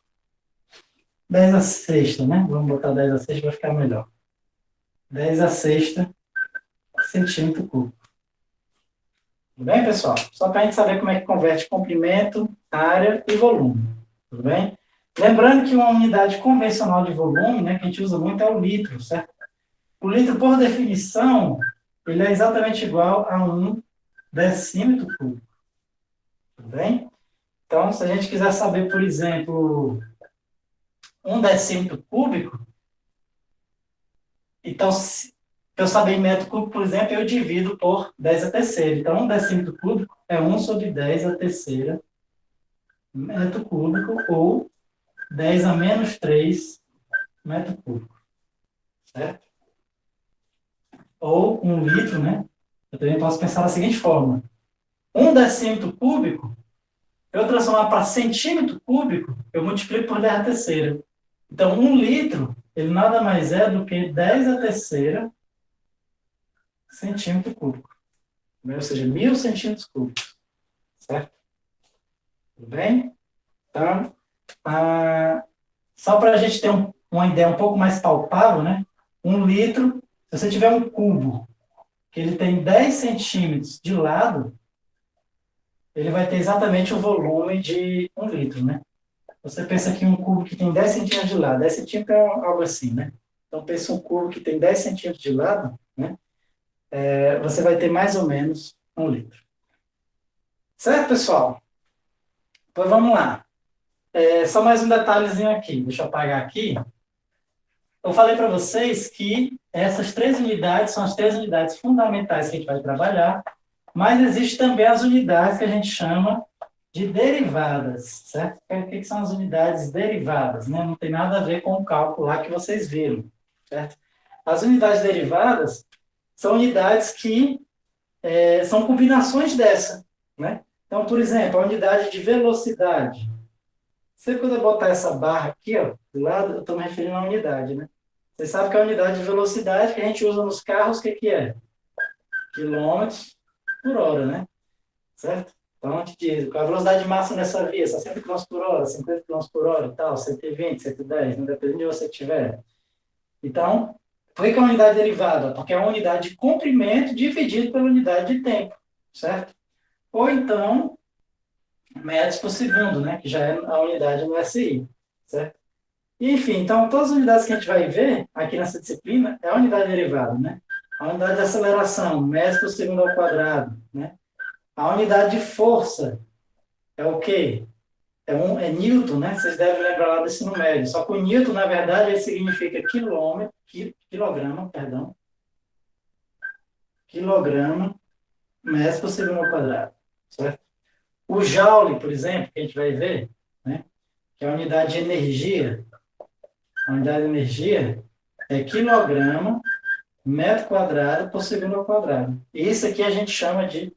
10 a sexta, né? Vamos botar 10 a sexta, vai ficar melhor. 10 a sexta centímetro cúbico. Tudo bem, pessoal? Só para a gente saber como é que converte comprimento, área e volume. Tudo bem? Lembrando que uma unidade convencional de volume, né, que a gente usa muito, é o litro, certo? O litro, por definição, ele é exatamente igual a 1 decímetro cúbico. Tudo bem? Então, se a gente quiser saber, por exemplo, 1 decímetro cúbico, então, para eu saber em metro cúbico, por exemplo, eu divido por 10 a terceira. Então, 1 decímetro cúbico é 1 sobre 10 a terceira metro cúbico, ou 10 a menos 3 metro cúbico. Certo? Ou 1 litro, né? Eu também posso pensar da seguinte forma. 1 decímetro cúbico, eu transformar para centímetro cúbico, eu multiplico por 10 a terceira. Então, 1 litro, ele nada mais é do que 10 a terceira centímetro cúbico. Ou seja, 1.000 centímetros cúbicos. Certo? Tudo bem? Então, só para a gente ter uma ideia um pouco mais palpável, né? 1 litro, se você tiver um cubo que ele tem 10 centímetros de lado, ele vai ter exatamente o volume de 1 litro, né? Você pensa que um cubo que tem 10 centímetros de lado, 10 centímetros é algo assim, né? Então, pensa um cubo que tem 10 centímetros de lado, né? Você vai ter mais ou menos 1 litro. Certo, pessoal? Então, vamos lá. Só mais um detalhezinho aqui. Deixa eu apagar aqui. Eu falei para vocês que essas 3 unidades são as 3 unidades fundamentais que a gente vai trabalhar, mas existem também as unidades que a gente chama de derivadas, certo? O que são as unidades derivadas, né? Não tem nada a ver com o cálculo lá que vocês viram, certo? As unidades derivadas são unidades que são combinações dessa, né? Então, por exemplo, a unidade de velocidade. Sempre quando eu botar essa barra aqui, ó, do lado, eu estou me referindo à unidade, né? Você sabe que a unidade de velocidade que a gente usa nos carros, o que que é? Quilômetros por hora, né? Certo? Então, a gente diz, qual a velocidade máxima nessa via? 60 km por hora, 50 km por hora, tal, 120, 110, não depende de onde você estiver. Então, por que é uma unidade derivada? Porque é uma unidade de comprimento dividido pela unidade de tempo, certo? Ou então, metros por segundo, né? Que já é a unidade no SI, certo? E, enfim, então, todas as unidades que a gente vai ver aqui nessa disciplina é a unidade derivada, né? A unidade de aceleração, metros por segundo ao quadrado, né? A unidade de força é o quê? É Newton, né? Vocês devem lembrar lá do ensino médio. Só que o Newton, na verdade, ele significa quilograma, perdão, quilograma, metro por segundo ao quadrado, certo? O Joule, por exemplo, que a gente vai ver, né? Que é a unidade de energia. A unidade de energia é quilograma, metro quadrado por segundo ao quadrado. Isso aqui a gente chama de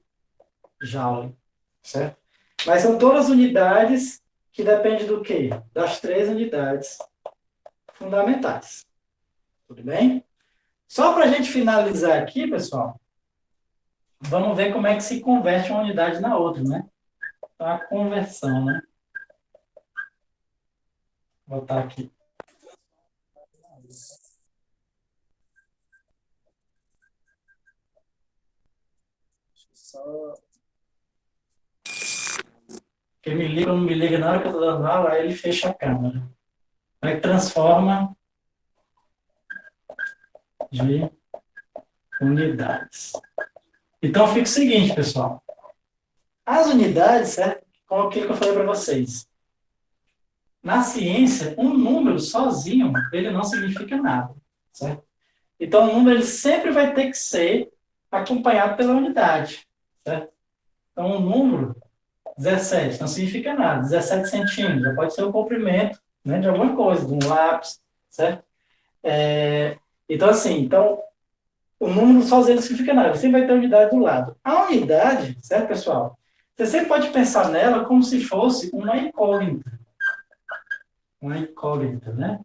Joule, certo? Mas são todas unidades que dependem do quê? Das três unidades fundamentais. Tudo bem? Só para a gente finalizar aqui, pessoal, vamos ver como é que se converte uma unidade na outra, né? Então, a conversão, né? Vou botar aqui. Só... Porque me liga ou não me liga na hora que eu estou dando aula, aí ele fecha a câmera. Aí transforma de unidades. Então fica o seguinte, pessoal. As unidades, certo? Como aquilo que eu falei para vocês. Na ciência, um número sozinho, ele não significa nada, certo? Então, o número ele sempre vai ter que ser acompanhado pela unidade, certo? Então, o número 17 não significa nada. 17 centímetros já pode ser o comprimento, né, de alguma coisa, de um lápis, certo? Então, assim, o número sozinho não significa nada. Você vai ter a unidade do lado. A unidade, certo, pessoal? Você sempre pode pensar nela como se fosse uma incógnita. Uma incógnita, né?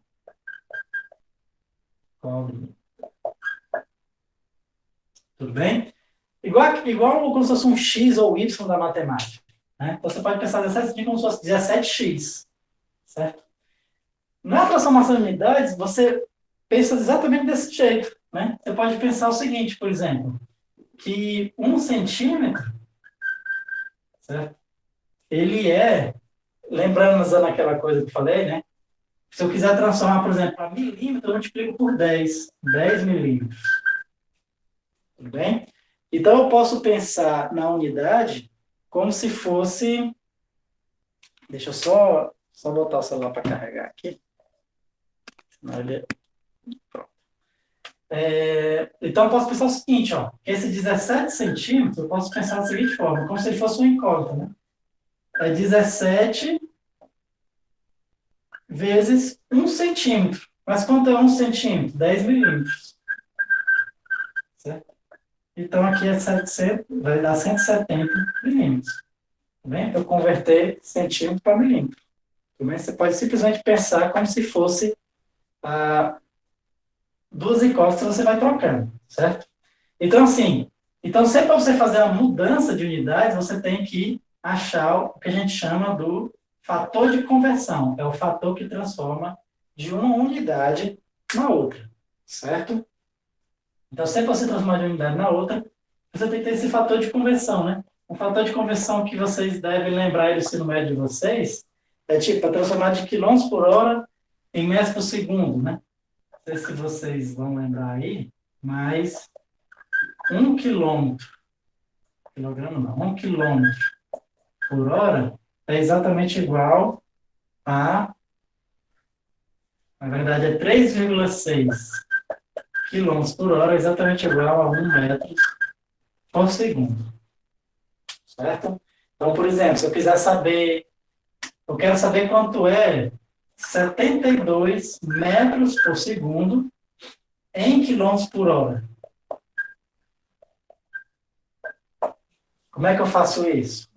Incógnita. Tudo bem? Igual como se fosse um x ou y da matemática. Né? Então, você pode pensar 17 como se fosse 17x. Certo? Na transformação de unidades, você pensa exatamente desse jeito. Né? Você pode pensar o seguinte, por exemplo, que 1 centímetro, certo? Ele é, lembrando, usando aquela coisa que eu falei, né? Se eu quiser transformar, por exemplo, para milímetro, eu multiplico por 10 milímetros. Tudo bem? Então, eu posso pensar na unidade como se fosse... Deixa eu só botar o celular para carregar aqui. Senão ele... Pronto. Então, eu posso pensar o seguinte, ó. Esse 17 centímetros, eu posso pensar da seguinte forma, como se ele fosse uma incógnita, né? É 17 vezes 1 centímetro. Mas quanto é 1 centímetro? 10 milímetros. Certo? Então, aqui é 700, vai dar 170 milímetros. Tá bem? Eu converter centímetro para milímetro. Tá bem? Você pode simplesmente pensar como se fosse duas incógnitas, você vai trocando, certo? Então, assim, sempre para você fazer a mudança de unidades, você tem que achar o que a gente chama do fator de conversão. É o fator que transforma de uma unidade na outra, certo? Então, sempre para você transformar de uma unidade na outra, você tem que ter esse fator de conversão, né? Um fator de conversão que vocês devem lembrar aí do ensino médio de vocês é tipo, para transformar de quilômetros por hora em metros por segundo, né? Não sei se vocês vão lembrar aí, mas 1 quilômetro, quilograma não, 1 quilômetro por hora é exatamente igual a, na verdade, é 3,6 quilômetros por hora, é exatamente igual a 1 metro por segundo, certo? Então, por exemplo, se eu quiser saber, eu quero saber quanto é 72 metros por segundo em quilômetros por hora. Como é que eu faço isso?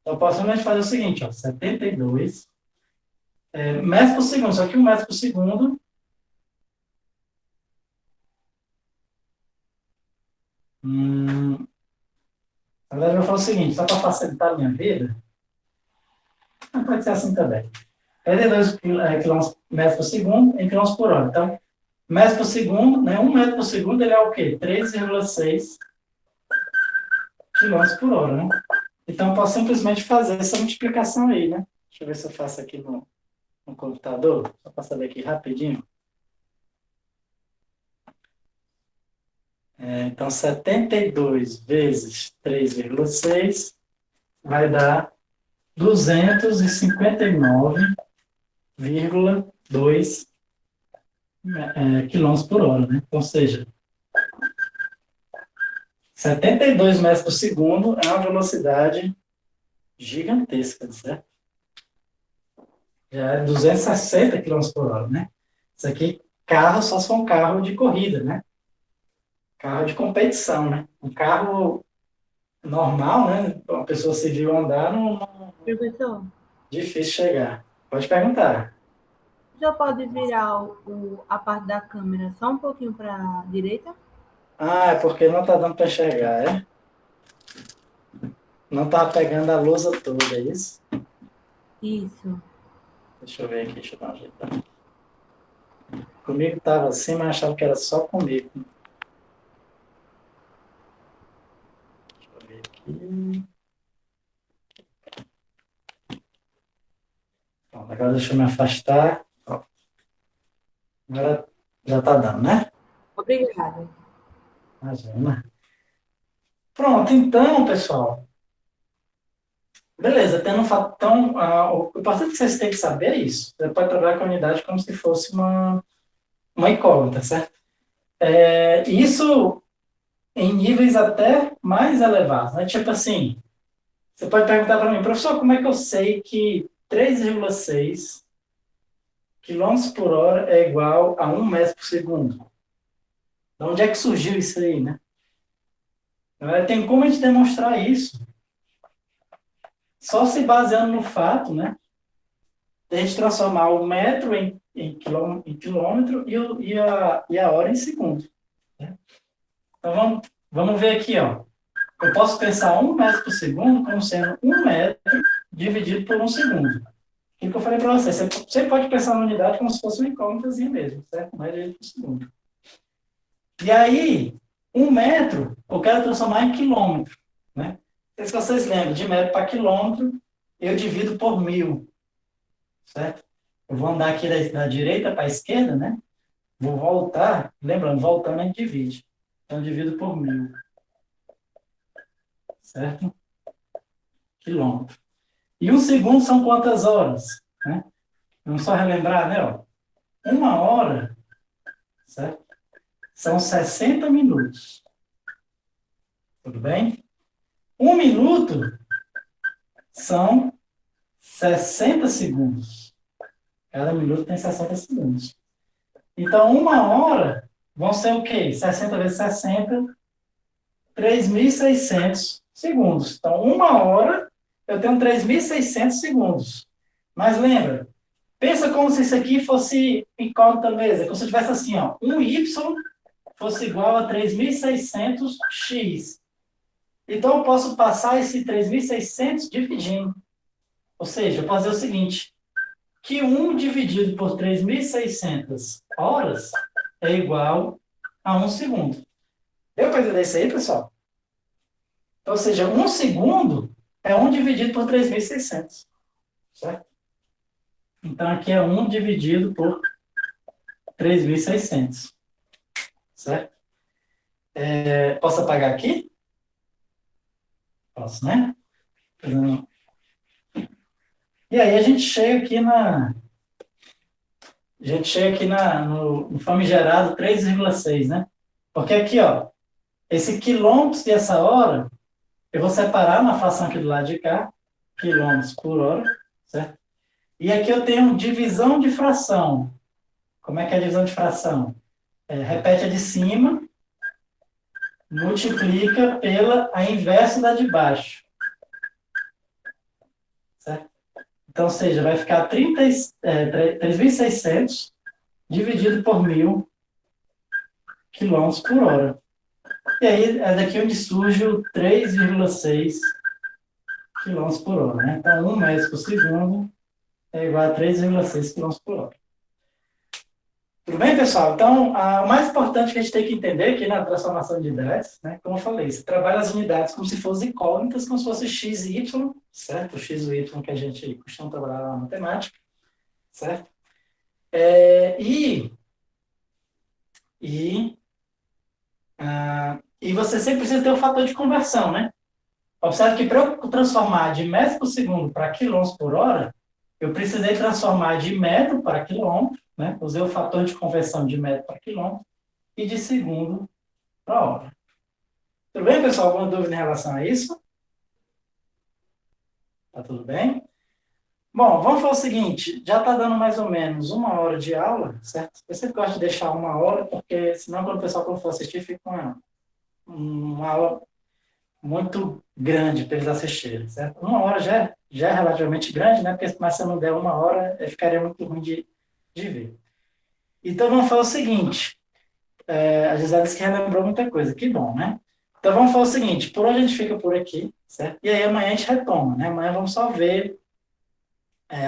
Eu posso simplesmente fazer o seguinte, ó, 72 metros por segundo, só que 1 metro por segundo. Na verdade, eu vou falar o seguinte, só para facilitar a minha vida, pode ser assim também. 42 metros por segundo em quilômetros por hora. Então, metros por segundo, né? 1 metro por segundo, ele é o quê? 3,6 quilômetros por hora, né? Então, eu posso simplesmente fazer essa multiplicação aí, né? Deixa eu ver se eu faço aqui no computador, só para saber aqui rapidinho. Então, 72 vezes 3,6 vai dar 259,2 quilômetros por hora, né? Ou seja, 72 metros por segundo é uma velocidade gigantesca, certo? Já é 260 quilômetros por hora, né? Isso aqui, carro, só se for um carro de corrida, né? Carro de competição, né? Um carro normal, né? Uma pessoa civil andar, não Professor, difícil chegar. Pode perguntar. já pode virar a parte da câmera só um pouquinho para a direita? Ah, é porque não está dando para enxergar, é? Não está pegando a lousa toda, é isso? Isso. Deixa eu ver aqui, deixa eu dar uma ajeitada. Comigo estava assim, mas achava que era só comigo. Deixa eu ver aqui. Pronto, agora deixa eu me afastar. Ó, agora já está dando, né? Obrigada. Imagina. Pronto, então, pessoal. Beleza, tendo um fato. Então, o importante que vocês têm que saber é isso. Você pode trabalhar com a unidade como se fosse uma incógnita, certo? Isso em níveis até mais elevados, né? Tipo assim, você pode perguntar para mim, professor, como é que eu sei que 3,6 quilômetros por hora é igual a 1 metro por segundo? De onde é que surgiu isso aí, né? Tem como a gente demonstrar isso só se baseando no fato, né? De a gente transformar o metro em quilômetro e a hora em segundo, né? Então, vamos ver aqui, ó. Eu posso pensar 1 metro por segundo como sendo 1 metro dividido por 1 segundo. O que eu falei para você? Você pode pensar na unidade como se fosse uma incógnitazinha mesmo, certo? 1 metro por segundo. E aí, 1 metro, eu quero transformar em quilômetro, né? Se vocês lembram, de metro para quilômetro, eu divido por 1000, certo? Eu vou andar aqui da direita para a esquerda, né? Vou voltar, lembrando, voltando a gente divide. Então, eu divido por 1000, certo? Quilômetro. E 1 segundo são quantas horas? Né? Vamos só relembrar, né? Ó. 1 hora, certo? São 60 minutos. Tudo bem? 1 minuto são 60 segundos. Cada minuto tem 60 segundos. Então, 1 hora vão ser o quê? 60 vezes 60, 3.600 segundos. Então, 1 hora, eu tenho 3.600 segundos. Mas lembra, pensa como se isso aqui fosse incógnita mesmo. Como se eu tivesse assim, ó, 1y fosse igual a 3.600x. Então, eu posso passar esse 3.600 dividindo. Ou seja, eu posso fazer o seguinte, que 1 dividido por 3.600 horas é igual a 1 segundo. Deu para entender isso aí, pessoal? Então, ou seja, 1 segundo é 1 dividido por 3.600. Certo? Então, aqui é 1 dividido por 3.600. Certo? Posso apagar aqui? Posso, né? E aí a gente chega aqui no famigerado 3,6, né? Porque aqui, ó, esse quilômetros e essa hora, eu vou separar na fração aqui do lado de cá, quilômetros por hora, certo? E aqui eu tenho divisão de fração. Como é que é a divisão de fração? Repete a de cima, multiplica pela a inversa da de baixo. Certo? Então, ou seja, vai ficar 3.600 dividido por 1.000 quilômetros por hora. E aí, é daqui onde surge o 3,6 quilômetros por hora, né? Então, 1 metro por segundo é igual a 3,6 quilômetros por hora. Tudo bem, pessoal? Então, o mais importante que a gente tem que entender aqui na transformação de unidades, né? Como eu falei, você trabalha as unidades como se fossem incógnitas, como se fosse x e y, certo? O x e o y que a gente costuma trabalhar na matemática, certo? E você sempre precisa ter o fator de conversão, né? Observe que para eu transformar de metro por segundo para quilômetros por hora, eu precisei transformar de metro para quilômetro, né? Usei o fator de conversão de metro para quilômetro e de segundo para hora. Tudo bem, pessoal? Alguma dúvida em relação a isso? Tá tudo bem? Bom, vamos fazer o seguinte, já está dando mais ou menos 1 hora de aula, certo? Eu sempre gosto de deixar 1 hora, porque senão quando o pessoal for assistir, fica uma aula muito grande para eles assistirem, certo? 1 hora já é relativamente grande, né? Porque mas se eu não der 1 hora, ficaria muito ruim de ver. Então vamos fazer o seguinte, a Gisele disse que relembrou muita coisa, que bom, né? Então vamos fazer o seguinte, por hoje a gente fica por aqui, certo? E aí amanhã a gente retoma, né? Amanhã vamos só ver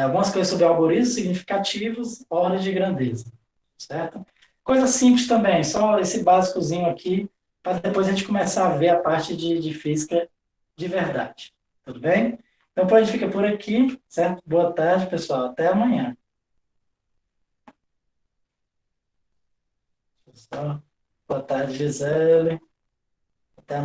algumas coisas sobre algoritmos significativos, ordem de grandeza, certo? Coisa simples também, só esse básicozinho aqui, para depois a gente começar a ver a parte de física de verdade. Tudo bem? Então, a gente fica por aqui, certo? Boa tarde, pessoal. Até amanhã. Boa tarde, Gisele. Até amanhã.